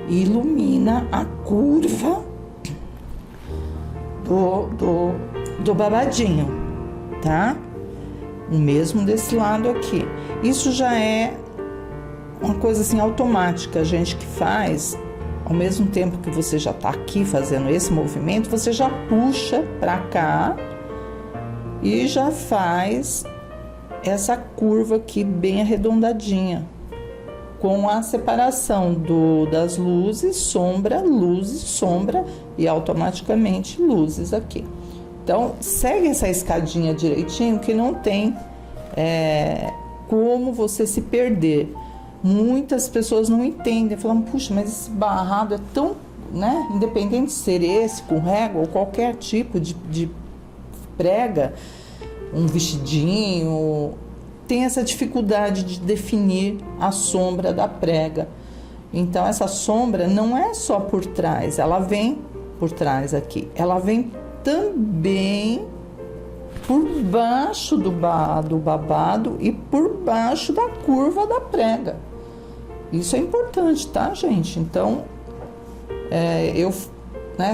e ilumina a curva do babadinho, tá? O mesmo desse lado aqui. Isso já é uma coisa assim automática, a gente que faz, ao mesmo tempo que você já tá aqui fazendo esse movimento, você já puxa pra cá e já faz essa curva aqui bem arredondadinha, com a separação das luzes, sombra, e automaticamente luzes aqui. Então, segue essa escadinha direitinho, que não tem como você se perder. Muitas pessoas não entendem, falam, puxa, mas esse barrado é tão, né? Independente de ser esse, com régua ou qualquer tipo de prega, um vestidinho, tem essa dificuldade de definir a sombra da prega. Então, essa sombra não é só por trás, ela vem por trás aqui, ela vem também por baixo do babado e por baixo da curva da prega. Isso é importante, tá, gente? Então, eu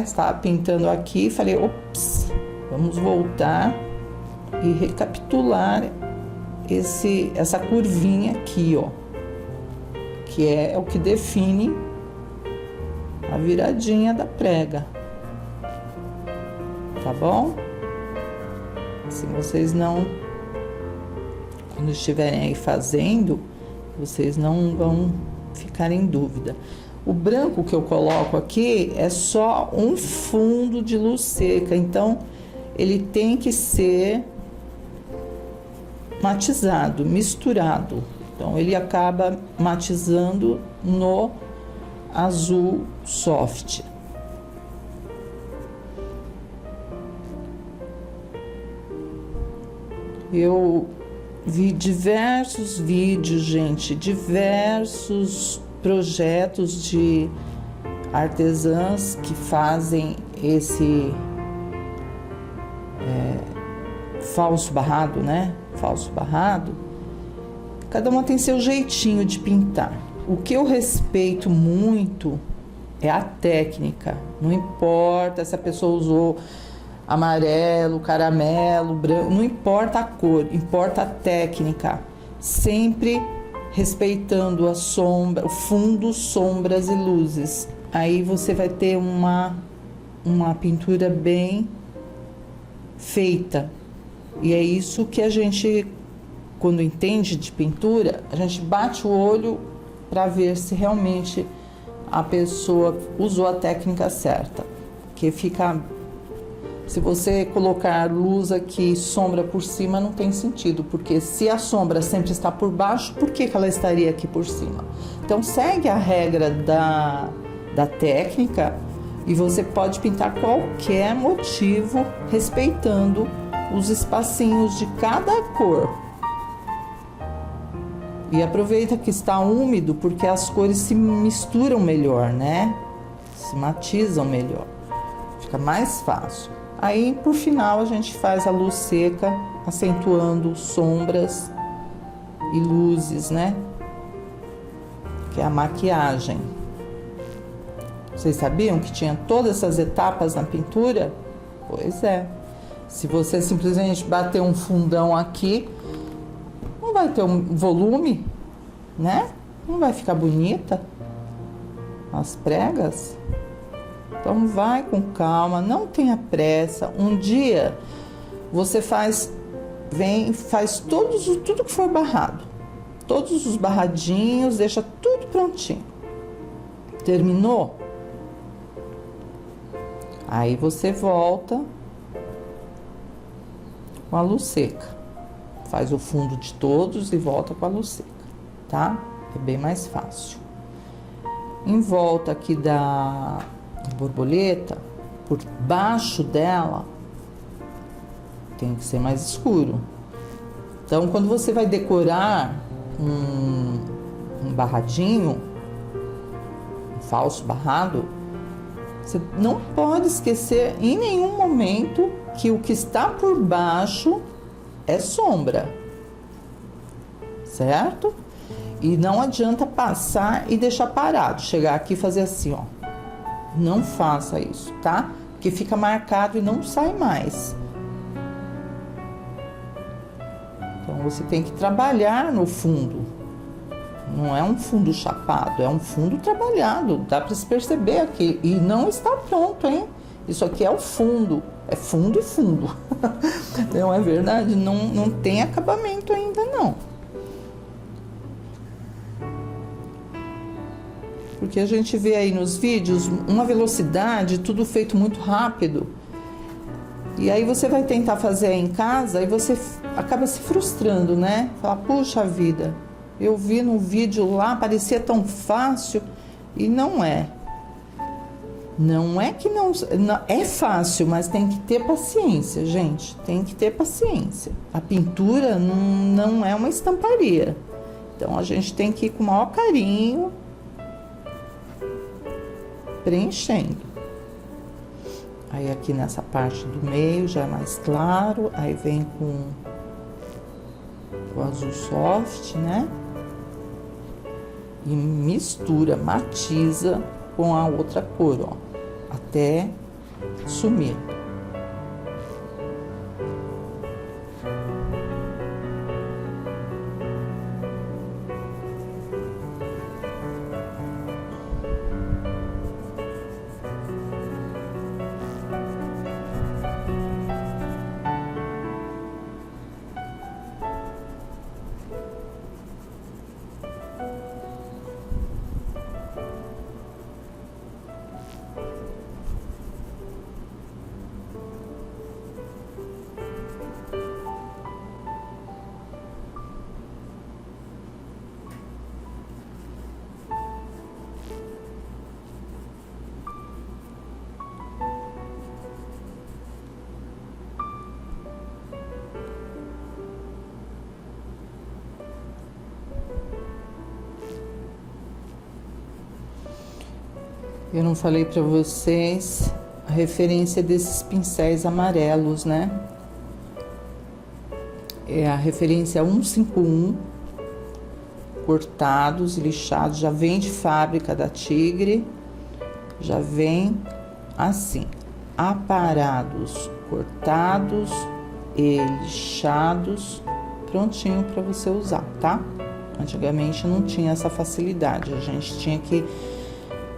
estava pintando aqui e falei, ops, vamos voltar e recapitular essa curvinha aqui, ó, que é o que define a viradinha da prega, tá bom? Se vocês não, quando estiverem aí fazendo, vocês não vão ficar em dúvida. O branco que eu coloco aqui é só um fundo de luz seca, então ele tem que ser matizado, misturado. Então, ele acaba matizando no azul soft. Eu vi diversos vídeos, gente, diversos projetos de artesãs que fazem esse falso barrado, né? Falso barrado. Cada uma tem seu jeitinho de pintar. O que eu respeito muito é a técnica. Não importa se a pessoa usou amarelo, caramelo, branco, não importa a cor, importa a técnica. Sempre respeitando a sombra, o fundo, sombras e luzes. Aí você vai ter uma pintura bem feita. E é isso que a gente, quando entende de pintura, a gente bate o olho para ver se realmente a pessoa usou a técnica certa. Que fica Se você colocar luz aqui e sombra por cima, não tem sentido, porque se a sombra sempre está por baixo, por que ela estaria aqui por cima? Então segue a regra da técnica e você pode pintar qualquer motivo respeitando os espacinhos de cada cor. E aproveita que está úmido, porque as cores se misturam melhor, né? Se matizam melhor, fica mais fácil. Aí, por final, a gente faz a luz seca, acentuando sombras e luzes, né? Que é a maquiagem. Vocês sabiam que tinha todas essas etapas na pintura? Pois é. Se você simplesmente bater um fundão aqui, não vai ter um volume, né? Não vai ficar bonita as pregas. Então vai com calma, não tenha pressa. Um dia você faz tudo que for barrado. Todos os barradinhos, deixa tudo prontinho. Terminou? Aí você volta com a luz seca. Faz o fundo de todos e volta com a luz seca, tá? É bem mais fácil. Em volta aqui da borboleta, por baixo dela, tem que ser mais escuro. Então, quando você vai decorar um barradinho, um falso barrado, você não pode esquecer em nenhum momento que o que está por baixo é sombra, certo? E não adianta passar e deixar parado, chegar aqui e fazer assim, ó. Não faça isso, tá? Porque fica marcado e não sai mais. Então você tem que trabalhar no fundo. Não é um fundo chapado, é um fundo trabalhado. Dá para se perceber aqui. E não está pronto, hein? Isso aqui é o fundo. É fundo e fundo. Não é verdade? Não tem acabamento ainda, não. Porque a gente vê aí nos vídeos uma velocidade, tudo feito muito rápido. E aí você vai tentar fazer aí em casa e você acaba se frustrando, né? Fala, puxa vida, eu vi no vídeo lá, parecia tão fácil. E não é. Não é que não... É fácil, mas tem que ter paciência, gente. Tem que ter paciência. A pintura não é uma estamparia. Então a gente tem que ir com o maior carinho, preenchendo. Aí aqui nessa parte do meio já é mais claro, aí vem com o azul soft, né? E mistura, matiza com a outra cor, ó, até sumir. Eu não falei para vocês a referência desses pincéis amarelos, né? É a referência 151, cortados e lixados, já vem de fábrica da Tigre, já vem assim, aparados, cortados e lixados, prontinho para você usar, tá? Antigamente não tinha essa facilidade, a gente tinha que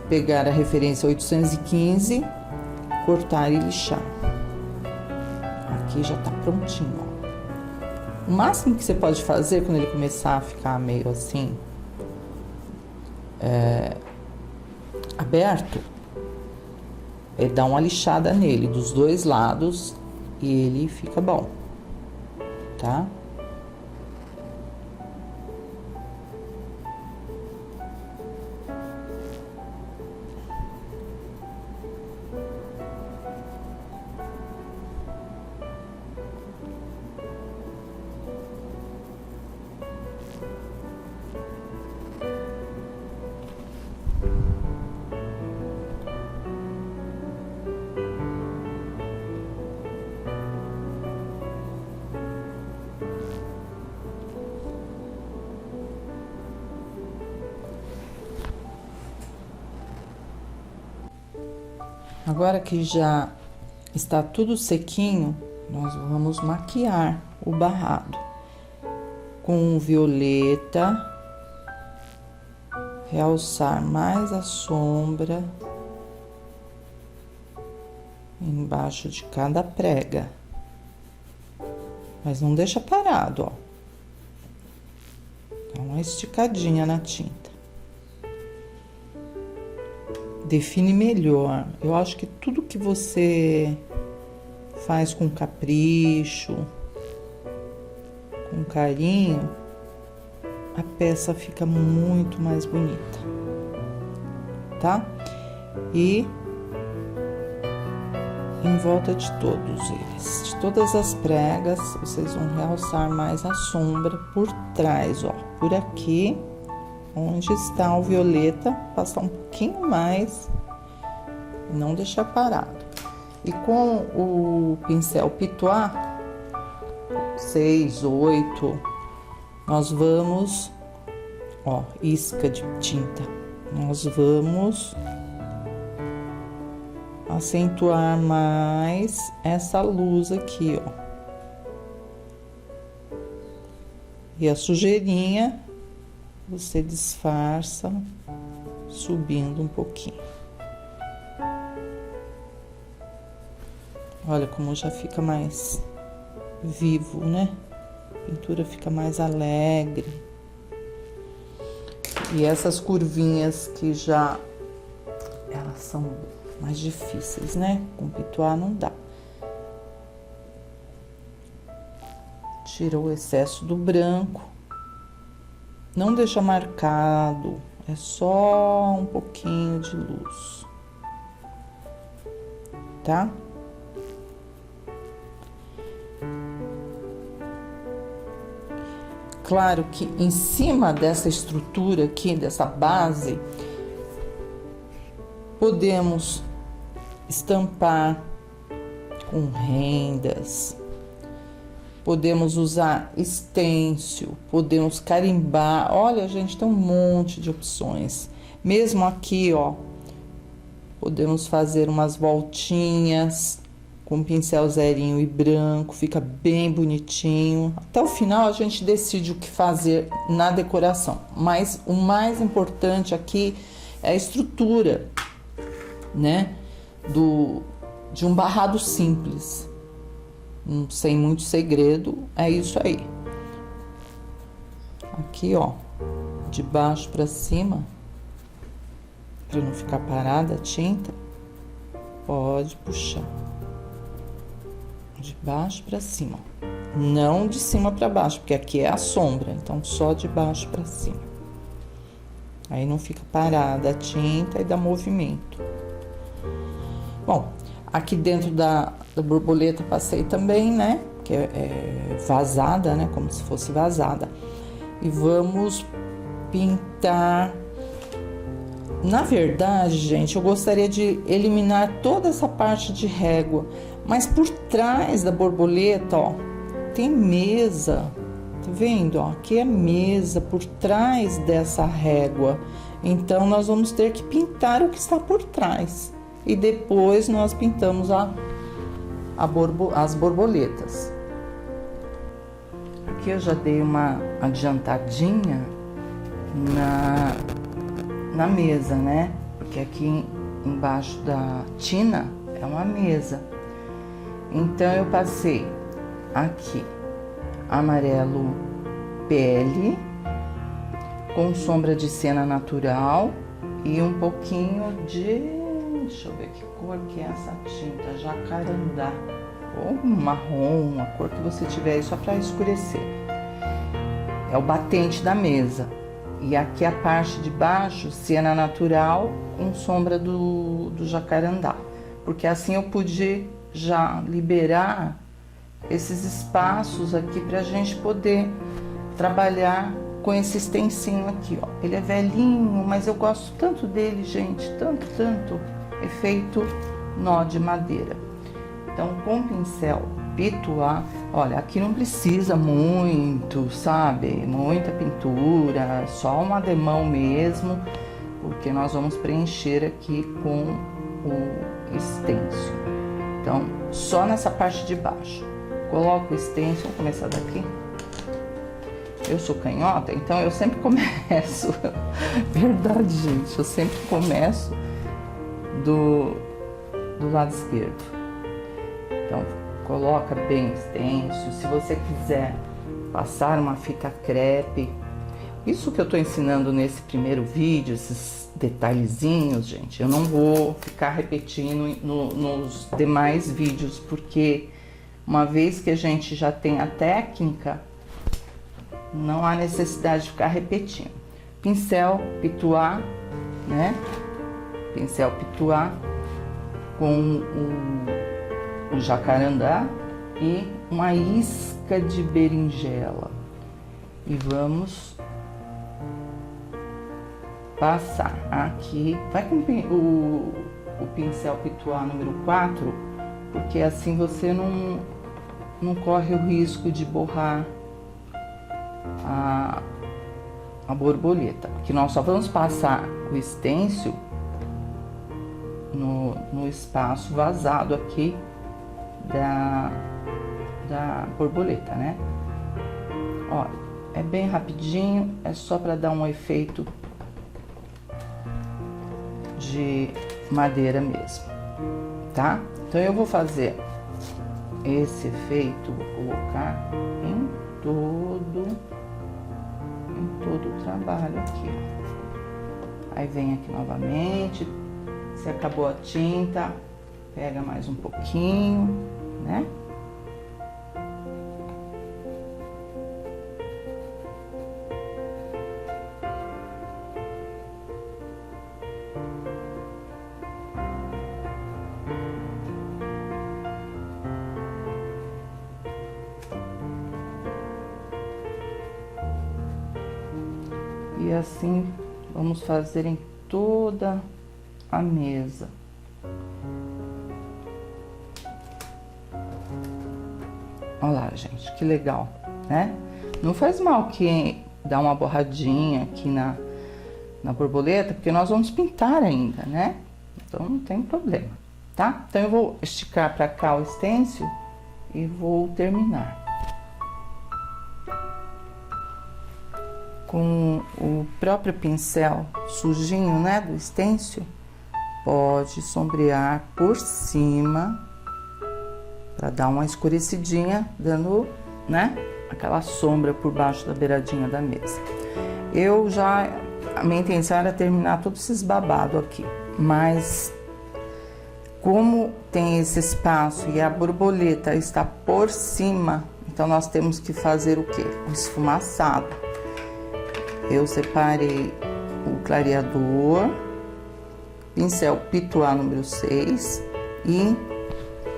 pegar a referência 815, cortar e lixar. Aqui já tá prontinho, ó. O máximo que você pode fazer quando ele começar a ficar meio assim, aberto, dá uma lixada nele dos dois lados e ele fica bom, tá? Agora que já está tudo sequinho, nós vamos maquiar o barrado com violeta, realçar mais a sombra embaixo de cada prega, mas não deixa parado, ó. Dá uma esticadinha na tinta. Define melhor. Eu acho que tudo que você faz com capricho, com carinho, a peça fica muito mais bonita, tá? E em volta de todos eles, de todas as pregas, vocês vão realçar mais a sombra por trás, ó, por aqui. Onde está o violeta, passar um pouquinho mais, não deixar parado. E com o pincel Pitois, 6, 8, nós vamos, ó, isca de tinta, nós vamos acentuar mais essa luz aqui, ó. E a sujeirinha você disfarça subindo um pouquinho. Olha como já fica mais vivo, né? A pintura fica mais alegre. E essas curvinhas que já elas são mais difíceis, né? Com Pitois não dá. Tira o excesso do branco. Não deixa marcado, é só um pouquinho de luz, tá? Claro que em cima dessa estrutura aqui, dessa base, podemos estampar com rendas. Podemos usar stencil, podemos carimbar. Olha, gente, tem um monte de opções. Mesmo aqui, ó, podemos fazer umas voltinhas com pincel zerinho e branco, fica bem bonitinho. Até o final a gente decide o que fazer na decoração, mas o mais importante aqui é a estrutura, né, de um barrado simples. Sem muito segredo, é isso aí. Aqui, ó, de baixo pra cima, pra não ficar parada a tinta, pode puxar. De baixo pra cima, não de cima pra baixo, porque aqui é a sombra, então só de baixo pra cima. Aí não fica parada a tinta e dá movimento. Bom, aqui dentro da borboleta passei também, né? Que é vazada, né? Como se fosse vazada. E vamos pintar. Na verdade, gente, eu gostaria de eliminar toda essa parte de régua. Mas por trás da borboleta, ó, tem mesa. Tá vendo? Ó, aqui é mesa por trás dessa régua. Então, nós vamos ter que pintar o que está por trás. E depois nós pintamos as borboletas. Aqui eu já dei uma adiantadinha na mesa, né? Porque aqui embaixo da tina é uma mesa. Então eu passei aqui amarelo pele com sombra de cena natural e um pouquinho de deixa eu ver que cor que é essa tinta, jacarandá, ou marrom, a cor que você tiver aí, só para escurecer. É o batente da mesa. E aqui a parte de baixo, siena natural com sombra do jacarandá. Porque assim eu pude já liberar esses espaços aqui pra gente poder trabalhar com esse extensinho aqui, ó. Ele é velhinho, mas eu gosto tanto dele, gente, tanto. Efeito nó de madeira. Então, com o pincel Pituá, olha, aqui não precisa muito, sabe? Muita pintura, só um ademão mesmo, porque nós vamos preencher aqui com o stencil. Então, só nessa parte de baixo. Coloco o stencil, vamos começar daqui. Eu sou canhota, então eu sempre começo, verdade, gente, eu sempre começo do lado esquerdo. Então, coloca bem o stencil. Se você quiser passar uma fita crepe, isso que eu tô ensinando nesse primeiro vídeo, esses detalhezinhos, gente, eu não vou ficar repetindo nos demais vídeos, porque uma vez que a gente já tem a técnica, não há necessidade de ficar repetindo. Pincel Pituá, né? Pincel Pituá com o jacarandá e uma isca de berinjela. E vamos passar aqui. Vai com o pincel Pituá número 4, porque assim você não corre o risco de borrar a borboleta, porque nós só vamos passar o stencil no espaço vazado aqui da borboleta, né? Olha, é bem rapidinho, é só para dar um efeito de madeira mesmo, tá? Então eu vou fazer esse efeito, vou colocar em todo o trabalho aqui. Aí vem aqui novamente, se acabou a tinta, pega mais um pouquinho, né? E assim vamos fazer em toda a mesa. Olha lá, gente, que legal, né? Não faz mal que dá uma borradinha aqui na borboleta, porque nós vamos pintar ainda, né? Então não tem problema, tá? Então eu vou esticar para cá o stencil e vou terminar. Com o próprio pincel sujinho, né, do stencil, pode sombrear por cima para dar uma escurecidinha, dando, né, aquela sombra por baixo da beiradinha da mesa. A minha intenção era terminar todos esses babados aqui, mas como tem esse espaço e a borboleta está por cima, então nós temos que fazer o quê? O esfumaçado. Eu separei o clareador, pincel Pituá número 6 e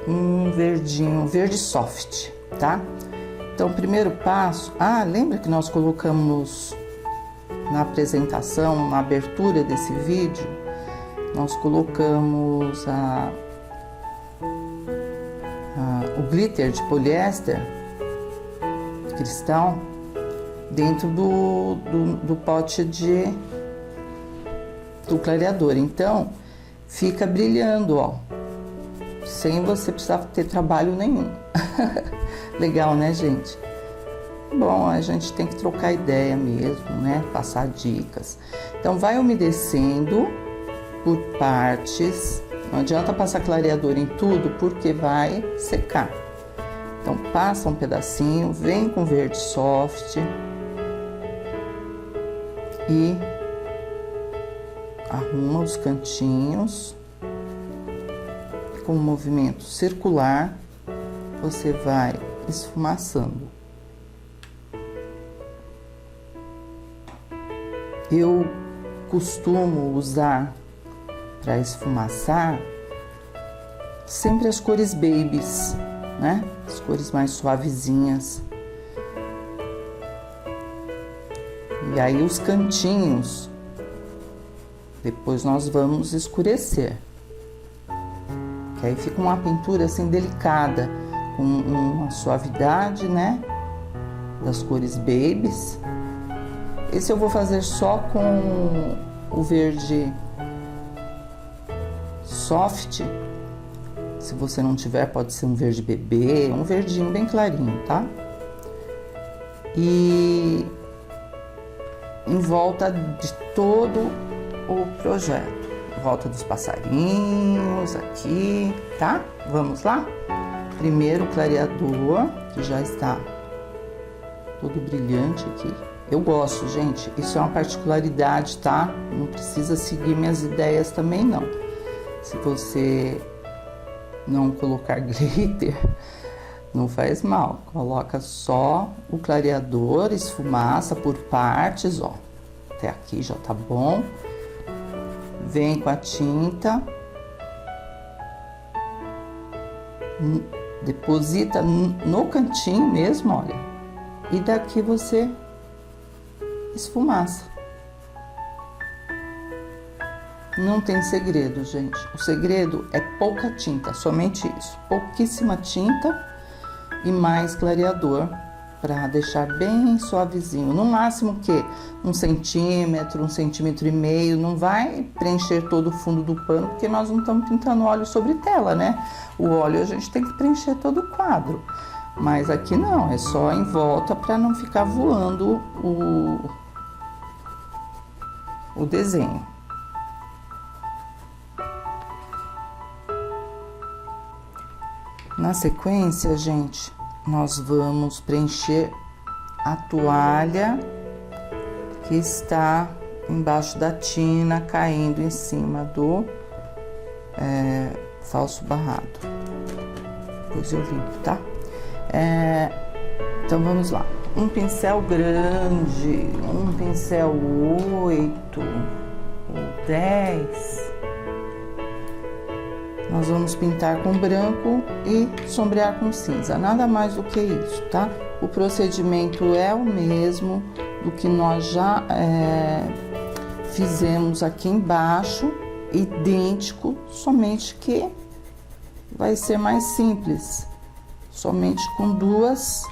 um verdinho, verde soft, tá? Então, o primeiro passo... lembra que nós colocamos na apresentação, na abertura desse vídeo, nós colocamos o glitter de poliéster cristal dentro do pote do clareador. Então, fica brilhando, ó, sem você precisar ter trabalho nenhum. Legal, né, gente? Bom, a gente tem que trocar ideia mesmo, né? Passar dicas. Então, vai umedecendo por partes. Não adianta passar clareador em tudo, porque vai secar. Então, passa um pedacinho, vem com verde soft e arruma os cantinhos com um movimento circular, você vai esfumaçando. Eu costumo usar para esfumaçar sempre as cores babies, né? As cores mais suavezinhas. E aí os cantinhos, depois nós vamos escurecer. Que aí fica uma pintura assim delicada, com uma suavidade, né? Das cores babies. Esse eu vou fazer só com o verde soft. Se você não tiver, pode ser um verde bebê, um verdinho bem clarinho, tá? E em volta de todo o projeto, em volta dos passarinhos aqui, tá? Vamos lá? Primeiro o clareador, que já está todo brilhante aqui. Eu gosto, gente, isso é uma particularidade, tá? Não precisa seguir minhas ideias também, não. Se você não colocar glitter, não faz mal. Coloca só o clareador, esfumaça por partes, ó. Até aqui já tá bom. Vem com a tinta. Deposita no cantinho mesmo, olha. E daqui você esfumaça. Não tem segredo, gente. O segredo é pouca tinta, somente isso. Pouquíssima tinta e mais clareador para deixar bem suavezinho. No máximo que 1 centímetro, 1,5 cm. Não vai preencher todo o fundo do pano, porque nós não estamos pintando óleo sobre tela, né? O óleo a gente tem que preencher todo o quadro. Mas aqui não, é só em volta para não ficar voando o desenho. Na sequência, gente, nós vamos preencher a toalha que está embaixo da tina, caindo em cima do falso barrado. Depois eu limpo, tá? Então vamos lá. Um pincel grande, um pincel 8 ou 10. Nós vamos pintar com branco e sombrear com cinza, nada mais do que isso, tá? O procedimento é o mesmo do que nós já fizemos aqui embaixo, idêntico, somente que vai ser mais simples, somente com duas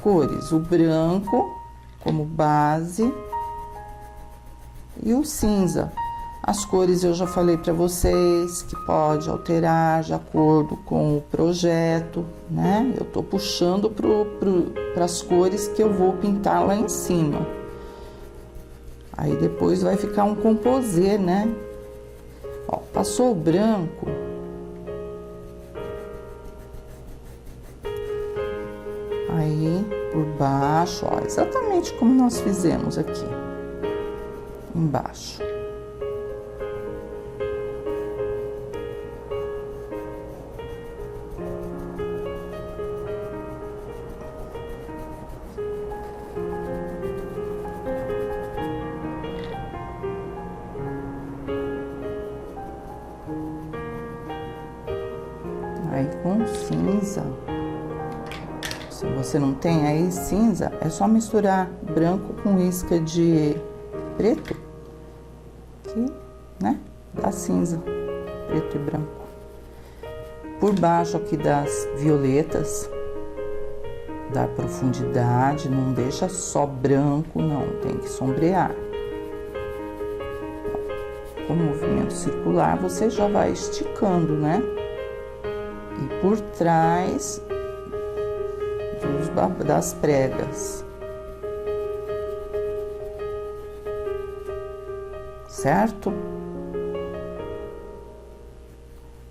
cores, o branco como base e o cinza. As cores eu já falei para vocês que pode alterar de acordo com o projeto, né? Eu tô puxando para as cores que eu vou pintar lá em cima. Aí depois vai ficar um composê, né? Ó, passou o branco. Aí por baixo, ó, exatamente como nós fizemos aqui embaixo. Aí com cinza, se você não tem aí cinza, é só misturar branco com isca de preto, que, né, dá cinza, preto e branco. Por baixo aqui das violetas, dá profundidade, não deixa só branco, não, tem que sombrear. Com o movimento circular, você já vai esticando, né? E por trás das pregas, certo?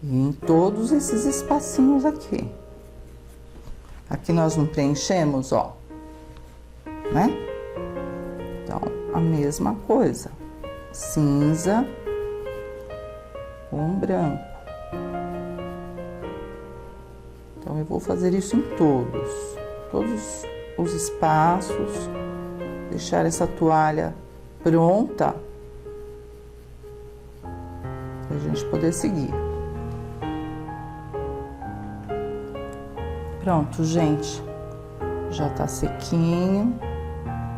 E em todos esses espacinhos aqui. Aqui nós não preenchemos, ó, né? Então, a mesma coisa. Cinza com branco. Então eu vou fazer isso em todos os espaços, deixar essa toalha pronta para a gente poder seguir. Pronto, gente, já tá sequinho,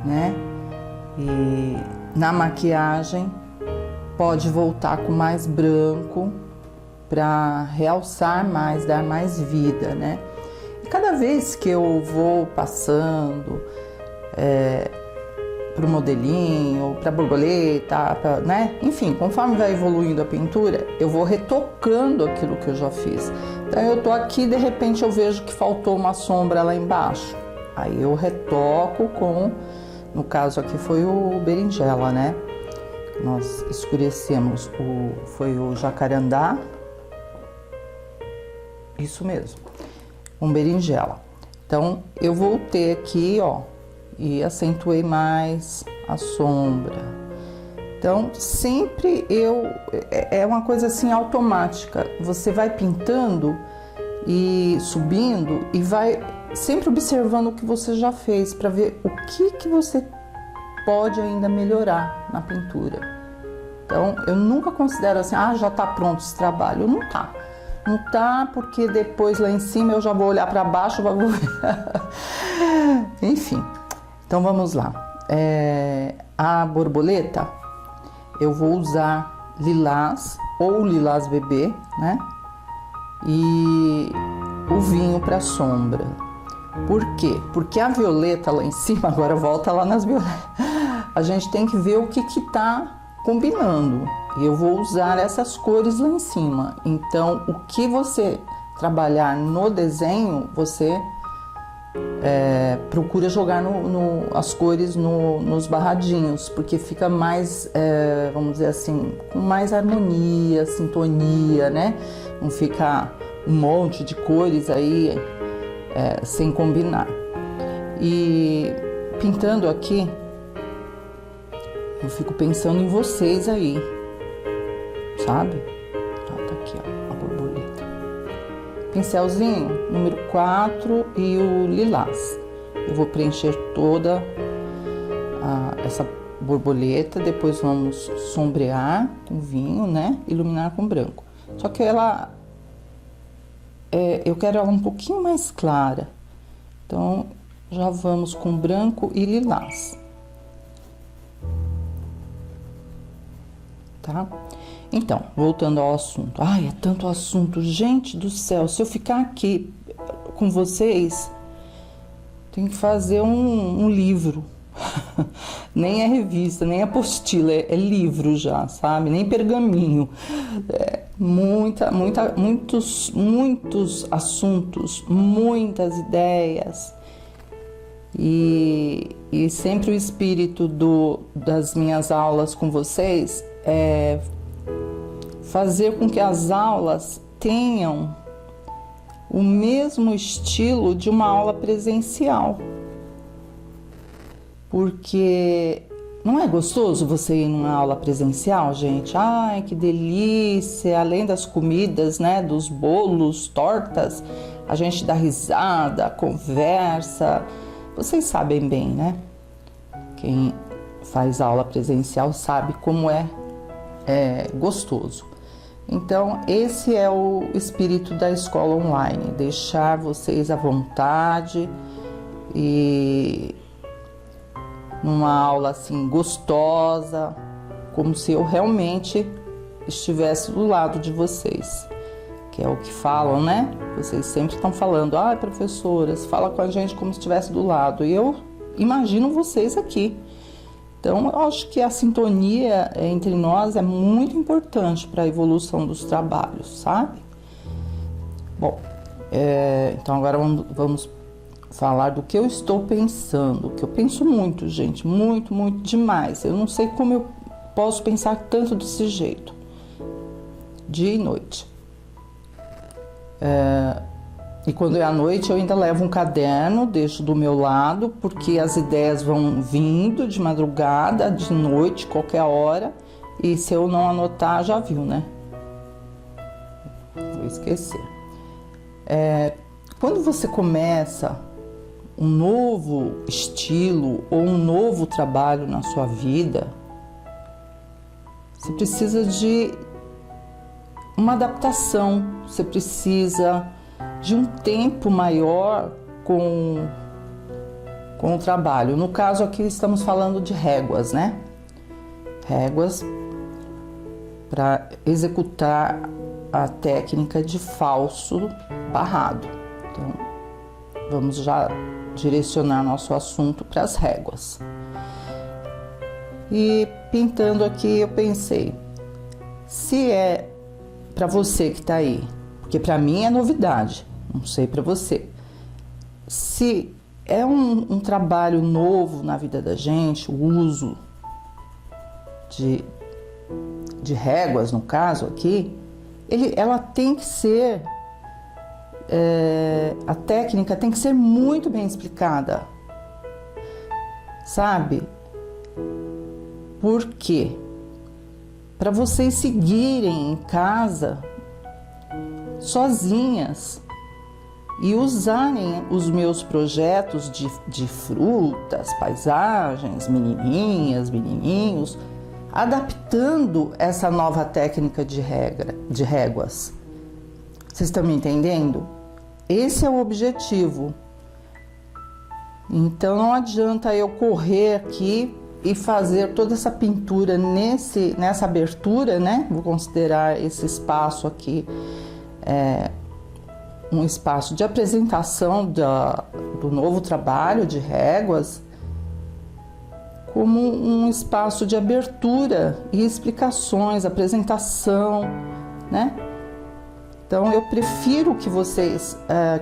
né? E na maquiagem pode voltar com mais branco para realçar mais, dar mais vida, né? E cada vez que eu vou passando pro modelinho, pra borboleta, né? Enfim, conforme vai evoluindo a pintura, eu vou retocando aquilo que eu já fiz. Então eu tô aqui, de repente eu vejo que faltou uma sombra lá embaixo. Aí eu retoco com, no caso aqui foi o berinjela, né? Nós escurecemos, foi o jacarandá. Isso mesmo, um berinjela. Então eu voltei aqui, ó, e acentuei mais a sombra. Então sempre é uma coisa assim automática. Você vai pintando e subindo e vai sempre observando o que você já fez para ver o que você pode ainda melhorar na pintura. Então eu nunca considero assim, já tá pronto esse trabalho. Não tá. Não tá, porque depois lá em cima eu já vou olhar para baixo, vou... Enfim, então vamos lá. A borboleta, eu vou usar lilás ou lilás bebê, né? E o vinho para sombra. Por quê? Porque a violeta lá em cima, agora volta lá nas violetas, a gente tem que ver o que tá combinando. E eu vou usar essas cores lá em cima. Então, o que você trabalhar no desenho, você procura jogar as cores nos barradinhos, porque fica mais, vamos dizer assim, com mais harmonia, sintonia, né? Não fica um monte de cores aí sem combinar. E pintando aqui, eu fico pensando em vocês aí, sabe? Tá aqui, ó, a borboleta. Pincelzinho número 4 e o lilás. Eu vou preencher toda essa borboleta, depois vamos sombrear com vinho, né? Iluminar com branco. Só que ela, eu quero ela um pouquinho mais clara. Então, já vamos com branco e lilás. Tá? Então, voltando ao assunto. Ai, é tanto assunto, gente do céu. Se eu ficar aqui com vocês, tem que fazer um livro. Nem é revista, nem apostila, é livro já, sabe? Nem pergaminho. Muitos assuntos, muitas ideias. E sempre o espírito das minhas aulas com vocês é fazer com que as aulas tenham o mesmo estilo de uma aula presencial. Porque não é gostoso você ir numa aula presencial, gente? Ai, que delícia! Além das comidas, né, dos bolos, tortas, a gente dá risada, conversa. Vocês sabem bem, né? Quem faz aula presencial sabe como é gostoso. Então, esse é o espírito da escola online, deixar vocês à vontade e numa aula assim gostosa, como se eu realmente estivesse do lado de vocês, que é o que falam, né? Vocês sempre estão falando, professoras, fala com a gente como se estivesse do lado, e eu imagino vocês aqui. Então, eu acho que a sintonia entre nós é muito importante para a evolução dos trabalhos, sabe? Bom, então agora vamos falar do que eu estou pensando, que eu penso muito, gente, muito, muito demais. Eu não sei como eu posso pensar tanto desse jeito, dia e noite. E quando é à noite eu ainda levo um caderno, deixo do meu lado, porque as ideias vão vindo de madrugada, de noite, qualquer hora, e se eu não anotar, já viu, né? vou esquecer. Quando você começa um novo estilo ou um novo trabalho na sua vida, você precisa de uma adaptação, você precisa de um tempo maior com o trabalho. No caso aqui estamos falando de réguas, né? Réguas para executar a técnica de falso barrado. Então, vamos já direcionar nosso assunto para as réguas. E pintando aqui, eu pensei, se é para você que está aí, porque para mim é novidade, não sei para você, se é um trabalho novo na vida da gente, o uso de réguas, no caso aqui, ela tem que ser, a técnica tem que ser muito bem explicada, sabe? Por quê? Para vocês seguirem em casa sozinhas e usarem os meus projetos de frutas, paisagens, menininhas, menininhos, adaptando essa nova técnica de réguas. Vocês estão me entendendo? Esse é o objetivo. Então não adianta eu correr aqui e fazer toda essa pintura nessa abertura, né? Vou considerar esse espaço aqui um espaço de apresentação do novo trabalho de réguas, como um espaço de abertura e explicações, apresentação, né? Então eu prefiro que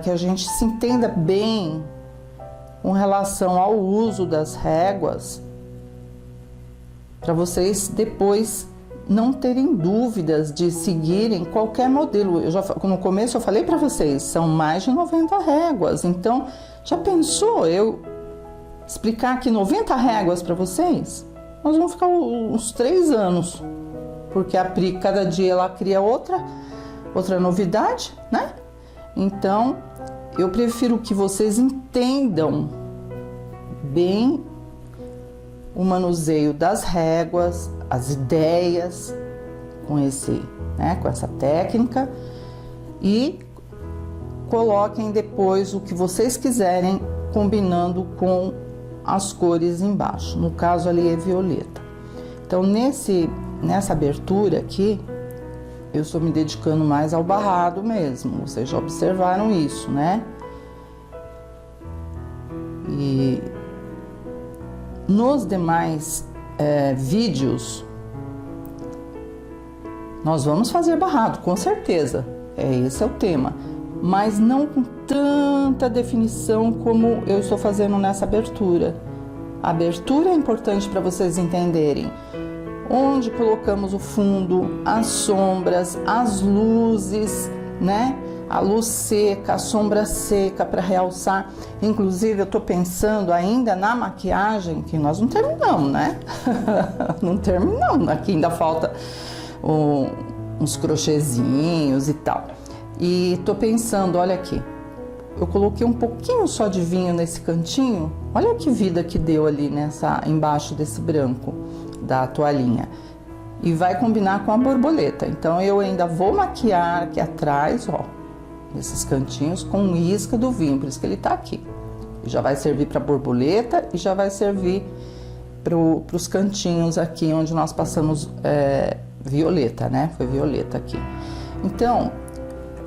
que a gente se entenda bem com relação ao uso das réguas, para vocês depois não terem dúvidas de seguirem qualquer modelo. No começo eu falei para vocês, são mais de 90 réguas, então já pensou eu explicar aqui 90 réguas para vocês? Nós vamos ficar uns 3 anos, porque a Pri, cada dia ela cria outra novidade, né? Então, eu prefiro que vocês entendam bem o manuseio das réguas, as ideias com essa técnica, e coloquem depois o que vocês quiserem, combinando com as cores embaixo. No caso ali é violeta. Então nessa abertura aqui eu estou me dedicando mais ao barrado mesmo. Vocês já observaram isso, né? E nos demais vídeos nós vamos fazer barrado, com certeza. Esse é o tema, mas não com tanta definição como eu estou fazendo nessa abertura. A abertura é importante para vocês entenderem onde colocamos o fundo, as sombras, as luzes, né? A luz seca, a sombra seca para realçar. Inclusive eu estou pensando ainda na maquiagem, que nós não terminamos, né? Não terminamos, aqui ainda falta uns crochêzinhos e tal. E tô pensando, olha aqui, eu coloquei um pouquinho só de vinho nesse cantinho, olha que vida que deu ali embaixo desse branco da toalhinha, e vai combinar com a borboleta. Então eu ainda vou maquiar aqui atrás, ó, esses cantinhos com isca do vinho, por isso que ele tá aqui. Já vai servir para borboleta e já vai servir para os cantinhos aqui onde nós passamos violeta, né? Foi violeta aqui. Então,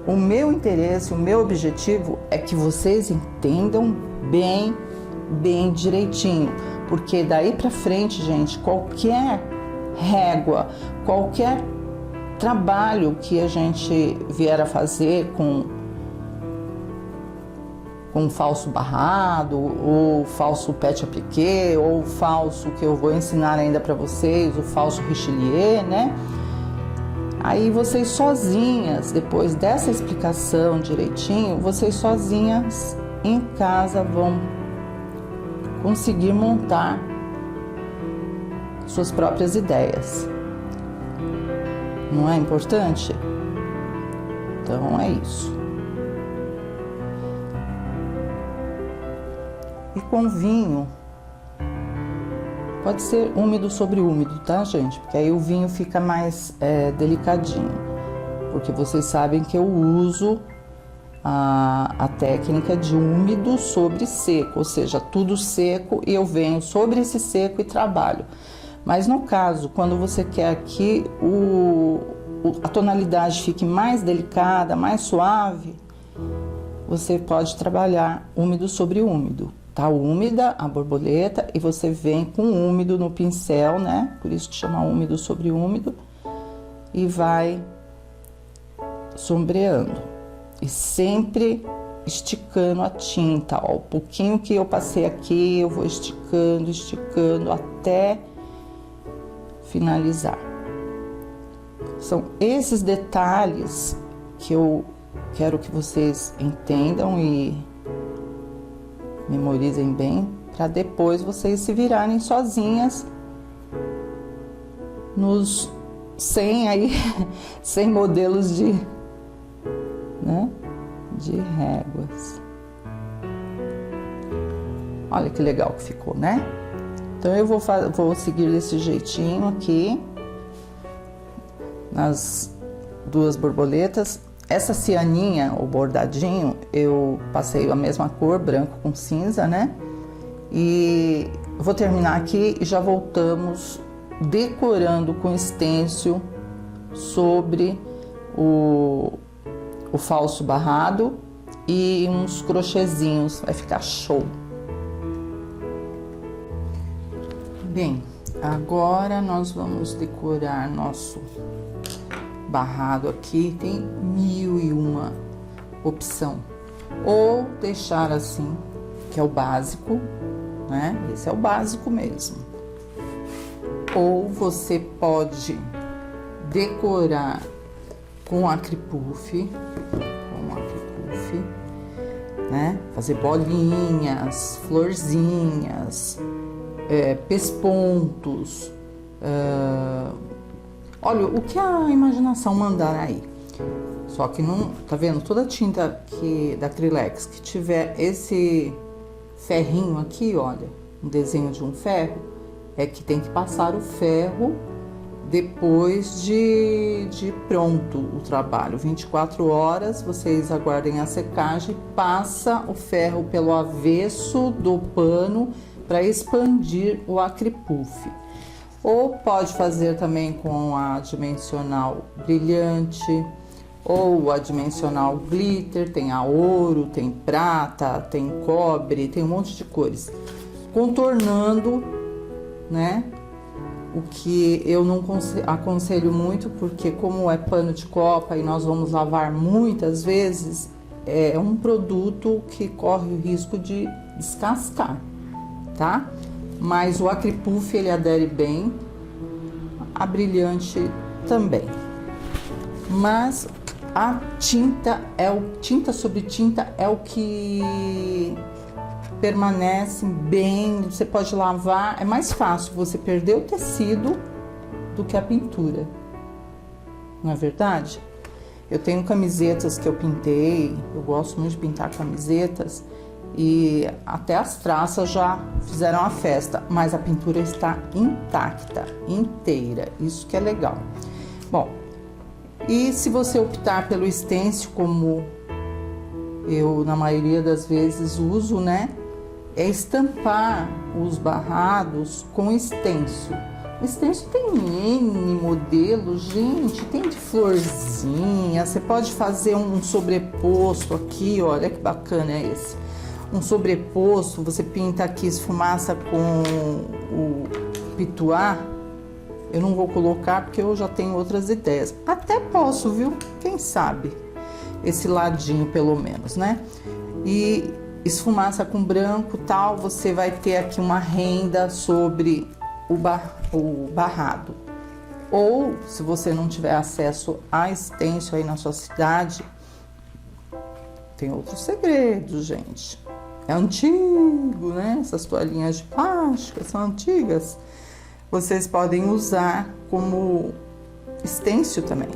o meu interesse, o meu objetivo é que vocês entendam bem direitinho, porque daí pra frente, gente, qualquer régua, qualquer trabalho que a gente vier a fazer com falso barrado, ou falso pet appliqué, ou falso que eu vou ensinar ainda para vocês, o falso Richelieu, né? Aí vocês sozinhas, depois dessa explicação direitinho, vocês sozinhas em casa vão conseguir montar suas próprias ideias. Não é importante? Então é isso. E com vinho, pode ser úmido sobre úmido, tá, gente? Porque aí o vinho fica mais delicadinho. Porque vocês sabem que eu uso a técnica de úmido sobre seco, ou seja, tudo seco e eu venho sobre esse seco e trabalho. Mas no caso, quando você quer que a tonalidade fique mais delicada, mais suave, você pode trabalhar úmido sobre úmido. Tá úmida a borboleta e você vem com úmido no pincel, né? Por isso que chama úmido sobre úmido. E vai sombreando. E sempre esticando a tinta, ó. O pouquinho que eu passei aqui, eu vou esticando, esticando até finalizar. São esses detalhes que eu quero que vocês entendam e memorizem bem, para depois vocês se virarem sozinhas nos 100 modelos de réguas. Olha que legal que ficou, né? Então eu vou seguir desse jeitinho aqui nas duas borboletas. Essa cianinha, o bordadinho, eu passei a mesma cor, branco com cinza, né? E vou terminar aqui e já voltamos decorando com stencil sobre o falso barrado e uns crochêzinhos, vai ficar show. Bem, agora nós vamos decorar nosso barrado aqui. Tem 1001 opção, ou deixar assim, que é o básico, né? Esse é o básico mesmo. Ou você pode decorar com acripuff, né? Fazer bolinhas, florzinhas, pespontos, olha, o que a imaginação mandar aí. Só que não, tá vendo? Toda tinta da Acrylex que tiver esse ferrinho aqui, olha, um desenho de um ferro, é que tem que passar o ferro depois de pronto o trabalho. 24 horas, vocês aguardem a secagem, passa o ferro pelo avesso do pano para expandir o acripuff. Ou pode fazer também com a dimensional brilhante, ou a dimensional glitter, tem a ouro, tem prata, tem cobre, tem um monte de cores. Contornando, né? O que eu não aconselho muito, porque como é pano de copa e nós vamos lavar muitas vezes, é um produto que corre o risco de descascar, tá? Mas o acripuff ele adere bem, a brilhante também. Mas a tinta tinta sobre tinta é o que permanece bem, você pode lavar, é mais fácil você perder o tecido do que a pintura, não é verdade? Eu tenho camisetas que eu pintei, eu gosto muito de pintar camisetas e até as traças já fizeram a festa, mas a pintura está intacta, inteira, isso que é legal. Bom, e se você optar pelo stencil, como eu na maioria das vezes uso, né? É estampar os barrados com stencil. O stencil tem N modelos, gente, tem de florzinha, você pode fazer um sobreposto aqui, olha que bacana é esse. Um sobreposto, você pinta aqui, esfumaça com o pituá. Eu não vou colocar porque eu já tenho outras ideias. Até posso, viu? Quem sabe? Esse ladinho, pelo menos, né? E esfumaça com branco, tal, você vai ter aqui uma renda sobre o barrado. Ou, se você não tiver acesso a stencil aí na sua cidade, tem outros segredos, gente. É antigo, né? Essas toalhinhas de plástico são antigas. Vocês podem usar como stencil também.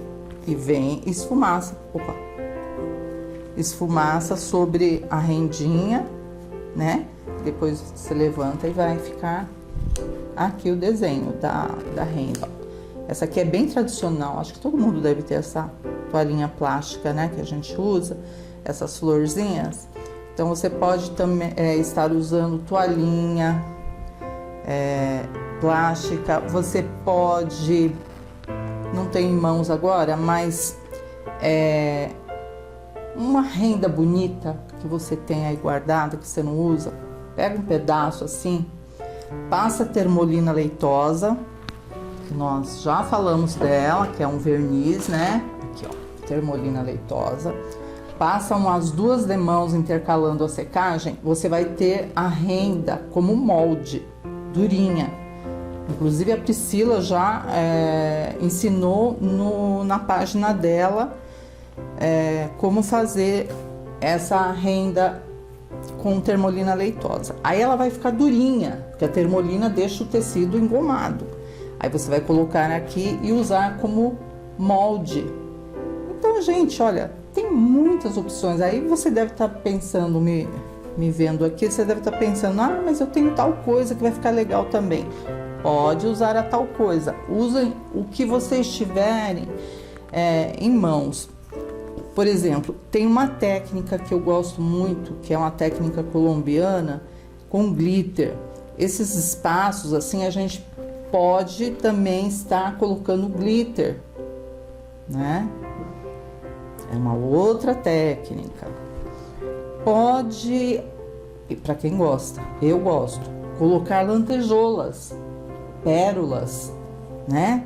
E vem esfumaça. Opa! esfumaça sobre a rendinha, né? Depois você levanta e vai ficar aqui o desenho da renda. Essa aqui é bem tradicional, acho que todo mundo deve ter essa toalhinha plástica, né? Que a gente usa, essas florzinhas. Então, você pode também estar usando toalhinha plástica. Você pode, não tem em mãos agora, mas uma renda bonita que você tem aí guardada, que você não usa, pega um pedaço assim, passa termolina leitosa, que nós já falamos dela, que é um verniz, né? Aqui, ó, termolina leitosa. Passa umas 2 demãos intercalando a secagem, você vai ter a renda como molde, durinha. Inclusive a Priscila já ensinou na página dela como fazer essa renda com termolina leitosa. Aí ela vai ficar durinha, porque a termolina deixa o tecido engomado. Aí você vai colocar aqui e usar como molde. Então, gente, olha, tem muitas opções. Aí você deve estar pensando, me vendo aqui, você deve estar pensando, ah, mas eu tenho tal coisa que vai ficar legal também. Pode usar a tal coisa. Usem o que vocês tiverem em mãos. Por exemplo, tem uma técnica que eu gosto muito, que é uma técnica colombiana com glitter. Esses espaços, assim, a gente pode também estar colocando glitter, né? É uma outra técnica. Pode, e para quem gosta, eu gosto, colocar lantejoulas, pérolas, né?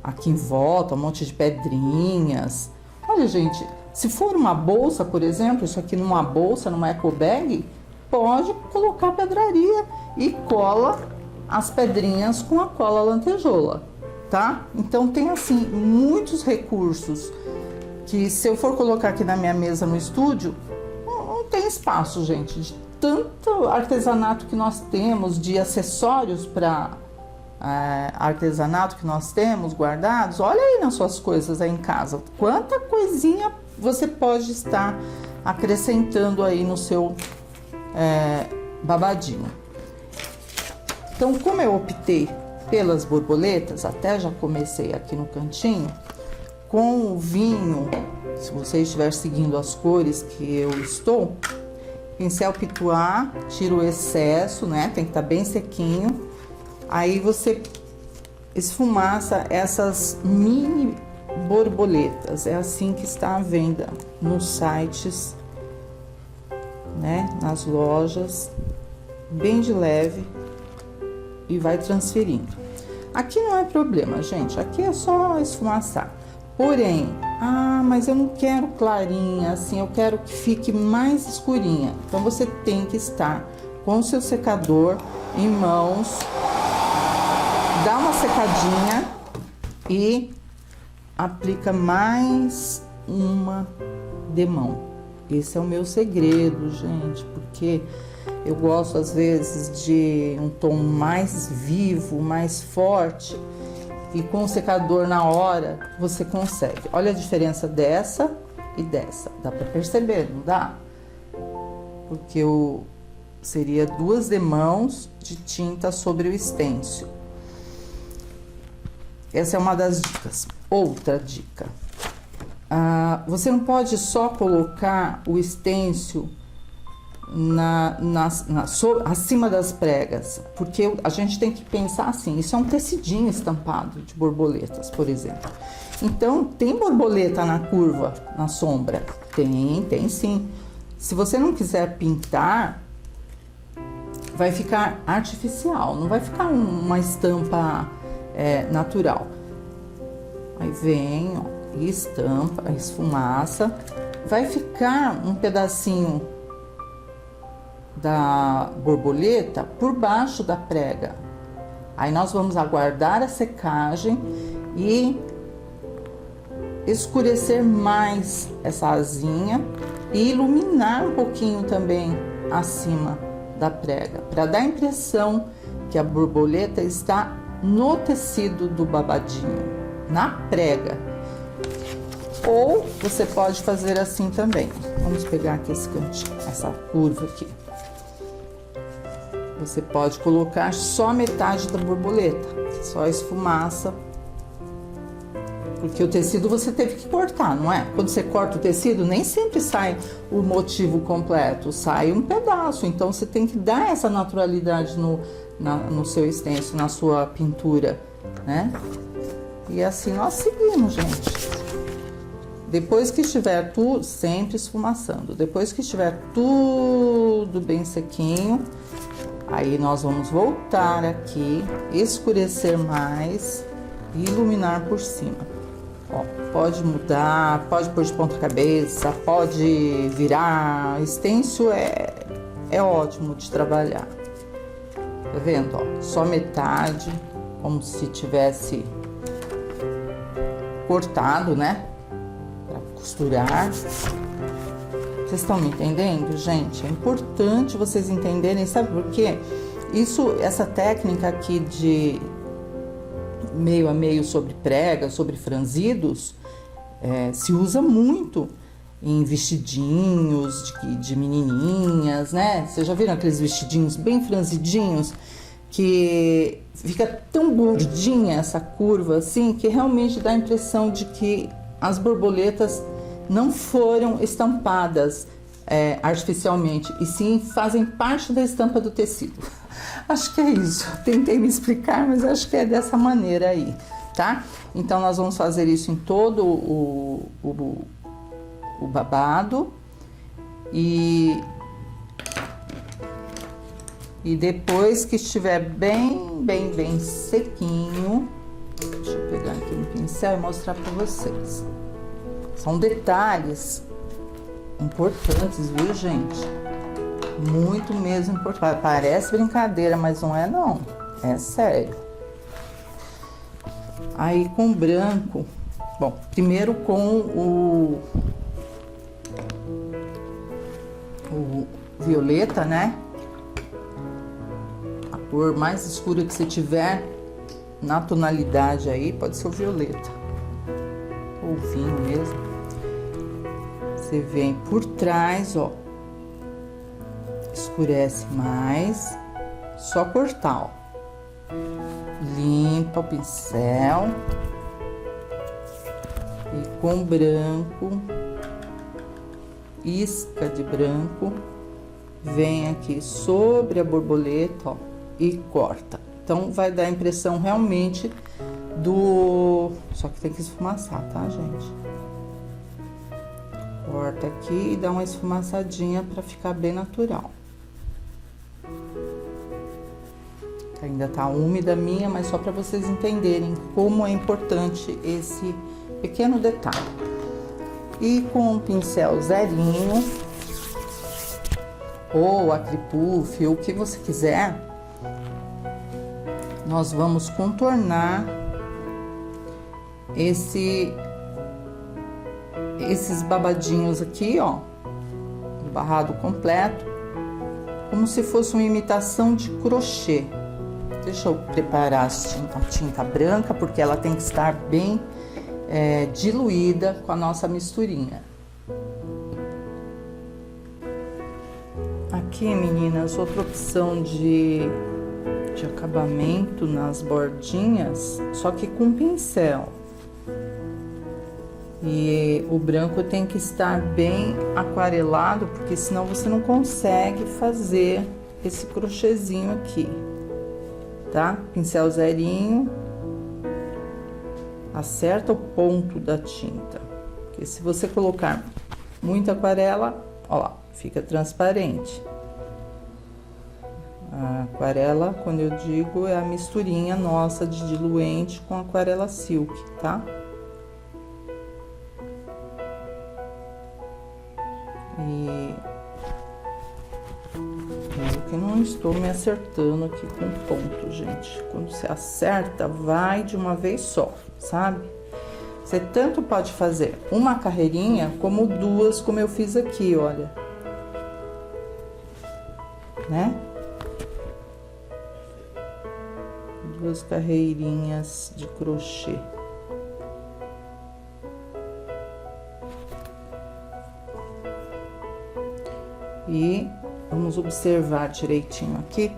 Aqui em volta, um monte de pedrinhas. Olha, gente, se for uma bolsa, por exemplo, isso aqui numa bolsa, numa eco bag, pode colocar pedraria e cola as pedrinhas com a cola lantejoula, tá? Então tem assim muitos recursos que, se eu for colocar aqui na minha mesa no estúdio, não tem espaço, gente, de tanto artesanato que nós temos, de acessórios para artesanato que nós temos guardados. Olha aí nas suas coisas aí em casa, quanta coisinha você pode estar acrescentando aí no seu babadinho. Então, como eu optei pelas borboletas, até já comecei aqui no cantinho, com o vinho, se você estiver seguindo as cores que eu estou, pincel pituá, tira o excesso, né? Tem que estar bem sequinho. Aí você esfumaça essas mini borboletas. É assim que está à venda nos sites, né? Nas lojas, bem de leve, e vai transferindo. Aqui não é problema, gente. Aqui é só esfumaçar. Porém, mas eu não quero clarinha, assim, eu quero que fique mais escurinha. Então, você tem que estar com o seu secador em mãos, dá uma secadinha e aplica mais uma demão. Esse é o meu segredo, gente, porque eu gosto às vezes de um tom mais vivo, mais forte, e com o secador na hora você consegue. Olha a diferença dessa e dessa, dá para perceber, não dá? Porque seria 2 demãos de tinta sobre o estêncil. Essa é uma das dicas. Outra dica, você não pode só colocar o estêncil acima das pregas, porque a gente tem que pensar assim, isso é um tecidinho estampado de borboletas, por exemplo. Então, tem borboleta na curva, na sombra? Tem sim. Se você não quiser pintar, vai ficar artificial, não vai ficar uma estampa natural. Aí vem, ó, e estampa, esfumaça, vai ficar um pedacinho da borboleta por baixo da prega. Aí nós vamos aguardar a secagem e escurecer mais essa asinha e iluminar um pouquinho também acima da prega, para dar a impressão que a borboleta está no tecido do babadinho, na prega. Ou você pode fazer assim também. Vamos pegar aqui esse cantinho, essa curva aqui. Você pode colocar só metade da borboleta, só esfumaça. Porque o tecido você teve que cortar, não é? Quando você corta o tecido, nem sempre sai o motivo completo, sai um pedaço. Então, você tem que dar essa naturalidade no seu stencil, na sua pintura, né? E assim nós seguimos, gente. Depois que estiver tudo, sempre esfumaçando. Depois que estiver tudo bem sequinho, aí nós vamos voltar aqui, escurecer mais e iluminar por cima. Ó, pode mudar, pode pôr de ponta cabeça, pode virar. Stencil é ótimo de trabalhar. Tá vendo? Ó, só metade, como se tivesse cortado, né? Pra costurar. Vocês estão me entendendo, gente? É importante vocês entenderem, sabe por quê? Essa técnica aqui de meio a meio sobre prega, sobre franzidos, se usa muito em vestidinhos de menininhas, né? Vocês já viram aqueles vestidinhos bem franzidinhos, que fica tão gordinha essa curva assim, que realmente dá a impressão de que as borboletas não foram estampadas artificialmente, e sim fazem parte da estampa do tecido. Acho que é isso. Tentei me explicar, mas acho que é dessa maneira aí, tá? Então, nós vamos fazer isso em todo o babado. E depois que estiver bem sequinho, deixa eu pegar aqui um pincel e mostrar para vocês. São detalhes importantes, viu, gente? Muito mesmo importante. Parece brincadeira, mas não é não. É sério. Aí com branco, bom, primeiro com o violeta, né? A cor mais escura que você tiver na tonalidade aí, pode ser o violeta. Ou vinho mesmo. Você vem por trás, ó. Escurece mais, só cortar, ó. Limpa o pincel e com branco, isca de branco, vem aqui sobre a borboleta, ó, e corta. Então vai dar a impressão realmente só que tem que esfumaçar, tá, gente? Corta aqui e dá uma esfumaçadinha para ficar bem natural. Ainda tá úmida a minha, mas só para vocês entenderem como é importante esse pequeno detalhe. E com um pincel zerinho, ou acripuff, ou o que você quiser, nós vamos contornar esses babadinhos aqui, ó, barrado completo, como se fosse uma imitação de crochê. Deixa eu preparar a tinta branca, porque ela tem que estar bem diluída com a nossa misturinha. Aqui, meninas, outra opção de acabamento nas bordinhas, só que com pincel. E o branco tem que estar bem aquarelado, porque senão você não consegue fazer esse crochêzinho aqui. Tá? Pincel zerinho, acerta o ponto da tinta, porque se você colocar muita aquarela, ó lá, fica transparente. A aquarela, quando eu digo, é a misturinha nossa de diluente com aquarela silk, tá? E eu que não estou me acertando aqui com ponto, gente. Quando você acerta, vai de uma vez só, sabe? Você tanto pode fazer uma carreirinha como duas, como eu fiz aqui, olha. Né? Duas carreirinhas de crochê. E vamos observar direitinho aqui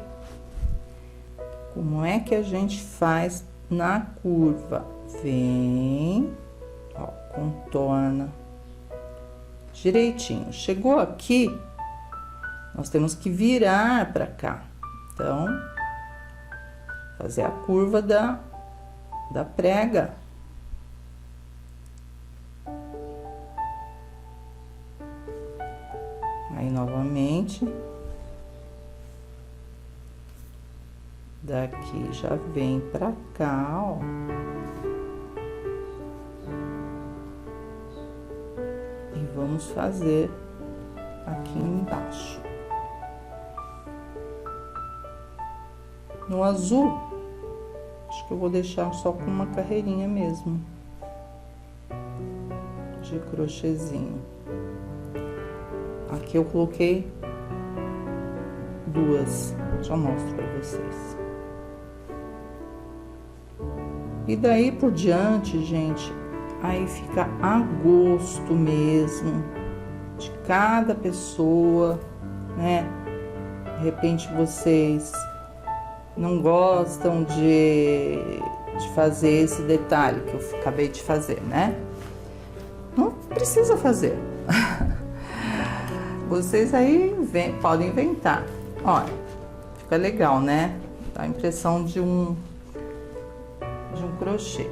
como é que a gente faz na curva. Vem, ó, contorna direitinho. Chegou aqui, nós temos que virar para cá. Então, fazer a curva da prega. Aí, novamente, daqui já vem pra cá, ó. E vamos fazer aqui embaixo. No azul, acho que eu vou deixar só com uma carreirinha mesmo de crochêzinho. Aqui eu coloquei duas, já mostro pra vocês. E daí por diante, gente, aí fica a gosto mesmo de cada pessoa, né? De repente vocês não gostam de fazer esse detalhe que eu acabei de fazer, né? Não precisa fazer. Vocês aí podem inventar. Olha, fica legal, né? Dá a impressão de um crochê.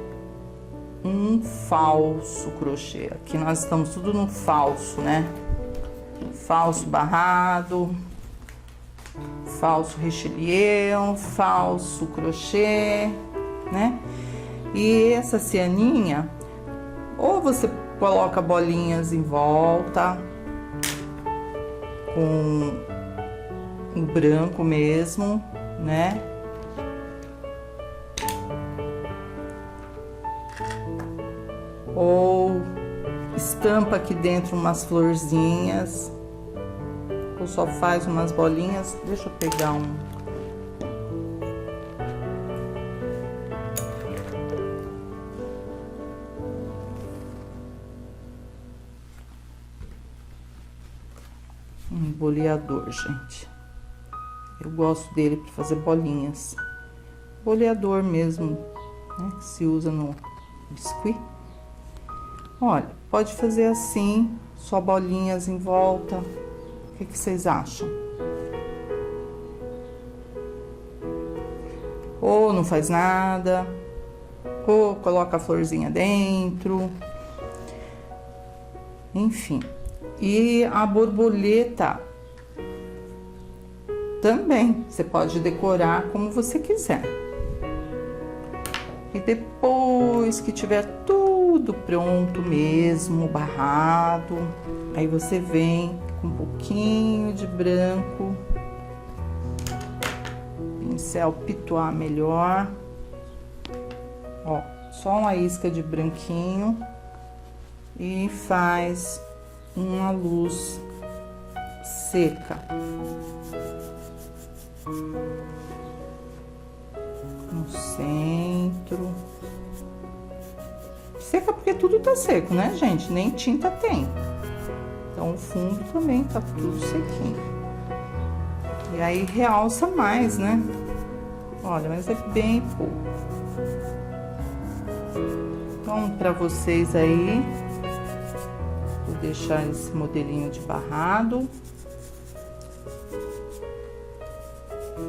Um falso crochê. Aqui nós estamos tudo no falso, né? Falso barrado, falso richelieu, falso crochê, né? E essa cianinha, ou você coloca bolinhas em volta, com o branco mesmo, né? Ou estampa aqui dentro umas florzinhas, ou só faz umas bolinhas. Deixa eu pegar um. Um boleador, gente. Eu gosto dele para fazer bolinhas. Boleador mesmo, né? Que se usa no biscuit. Olha, pode fazer assim, só bolinhas em volta. O que vocês acham? Ou não faz nada, ou coloca a florzinha dentro. Enfim. E a borboleta também, você pode decorar como você quiser. E depois que tiver tudo pronto mesmo, barrado, aí você vem com um pouquinho de branco, pincel pituar melhor, ó, só uma isca de branquinho e faz uma luz seca. No centro. Seca porque tudo tá seco, né, gente? Nem tinta tem. Então, o fundo também tá tudo sequinho. E aí, realça mais, né? Olha, mas é bem pouco. Então, pra vocês aí, vou deixar esse modelinho de barrado.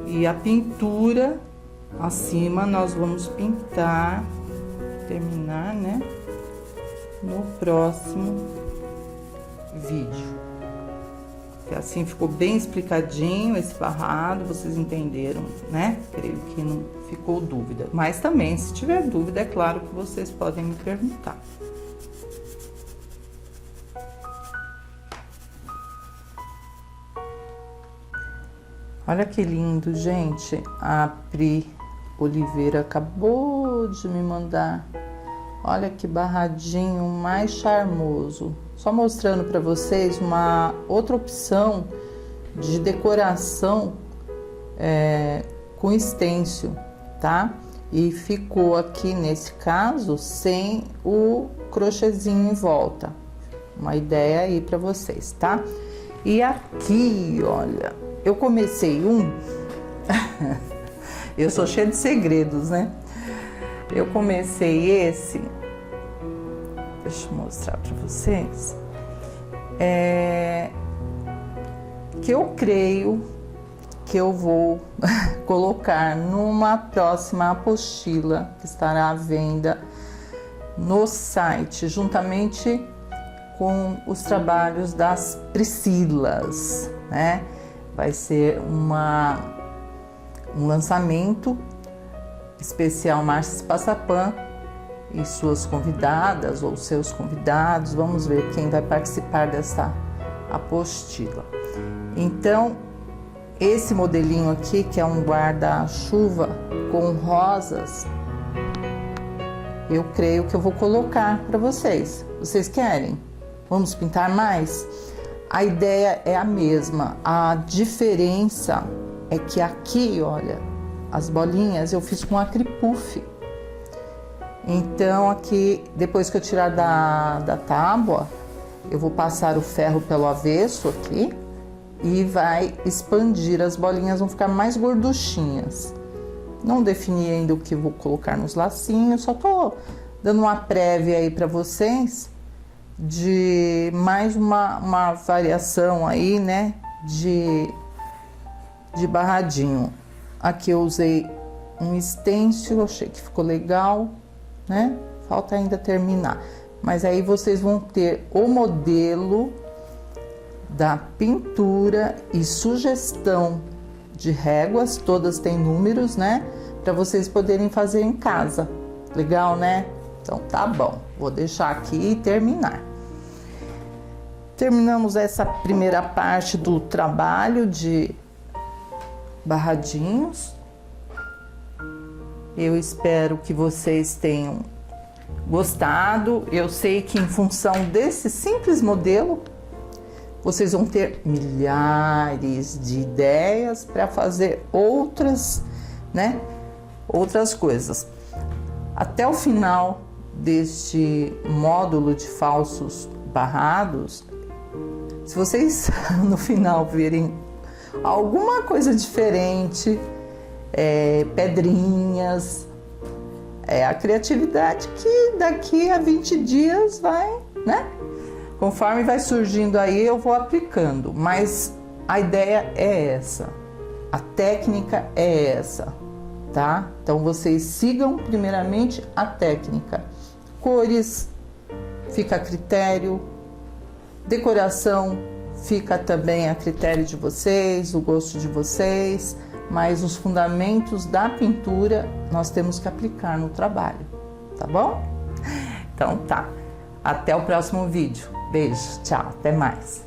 E a pintura, acima, nós vamos pintar, terminar, né? No próximo vídeo. Que assim ficou bem explicadinho esse barrado, vocês entenderam, né? Creio que não ficou dúvida. Mas também, se tiver dúvida, é claro que vocês podem me perguntar. Olha que lindo, gente. A Pri Oliveira acabou de me mandar. Olha que barradinho mais charmoso. Só mostrando para vocês uma outra opção de decoração com stencil, tá? E ficou aqui, nesse caso, sem o crochêzinho em volta. Uma ideia aí para vocês, tá? E aqui, olha, eu comecei eu sou cheia de segredos, né? Eu comecei esse, deixa eu mostrar para vocês, que eu creio que eu vou colocar numa próxima apostila que estará à venda no site, juntamente com os trabalhos das Priscilas, né? Vai ser um lançamento especial Márcia Passapã e suas convidadas ou seus convidados. Vamos ver quem vai participar dessa apostila. Então, esse modelinho aqui, que é um guarda-chuva com rosas, eu creio que eu vou colocar para vocês. Vocês querem? Vamos pintar mais? A ideia é a mesma. A diferença é que aqui, olha, as bolinhas eu fiz com acripuff. Então aqui, depois que eu tirar da tábua, eu vou passar o ferro pelo avesso aqui e vai expandir. As bolinhas vão ficar mais gorduchinhas. Não defini ainda o que vou colocar nos lacinhos, só tô dando uma prévia aí para vocês de mais uma variação aí, né, de barradinho. Aqui eu usei um stencil, achei que ficou legal, né? Falta ainda terminar. Mas aí vocês vão ter o modelo da pintura e sugestão de réguas, todas têm números, né? Para vocês poderem fazer em casa. Legal, né? Então tá bom, vou deixar aqui e terminar. Terminamos essa primeira parte do trabalho de barradinhos. Eu espero que vocês tenham gostado. Eu sei que em função desse simples modelo, vocês vão ter milhares de ideias para fazer outras, né? Outras coisas. Até o final deste módulo de falsos barrados, se vocês no final verem alguma coisa diferente, pedrinhas, a criatividade que daqui a 20 dias vai, né? Conforme vai surgindo aí, eu vou aplicando, mas a ideia é essa, a técnica é essa, tá? Então vocês sigam primeiramente a técnica. Cores fica a critério, decoração fica também a critério de vocês, o gosto de vocês, mas os fundamentos da pintura nós temos que aplicar no trabalho, tá bom? Então tá, até o próximo vídeo. Beijo, tchau, até mais.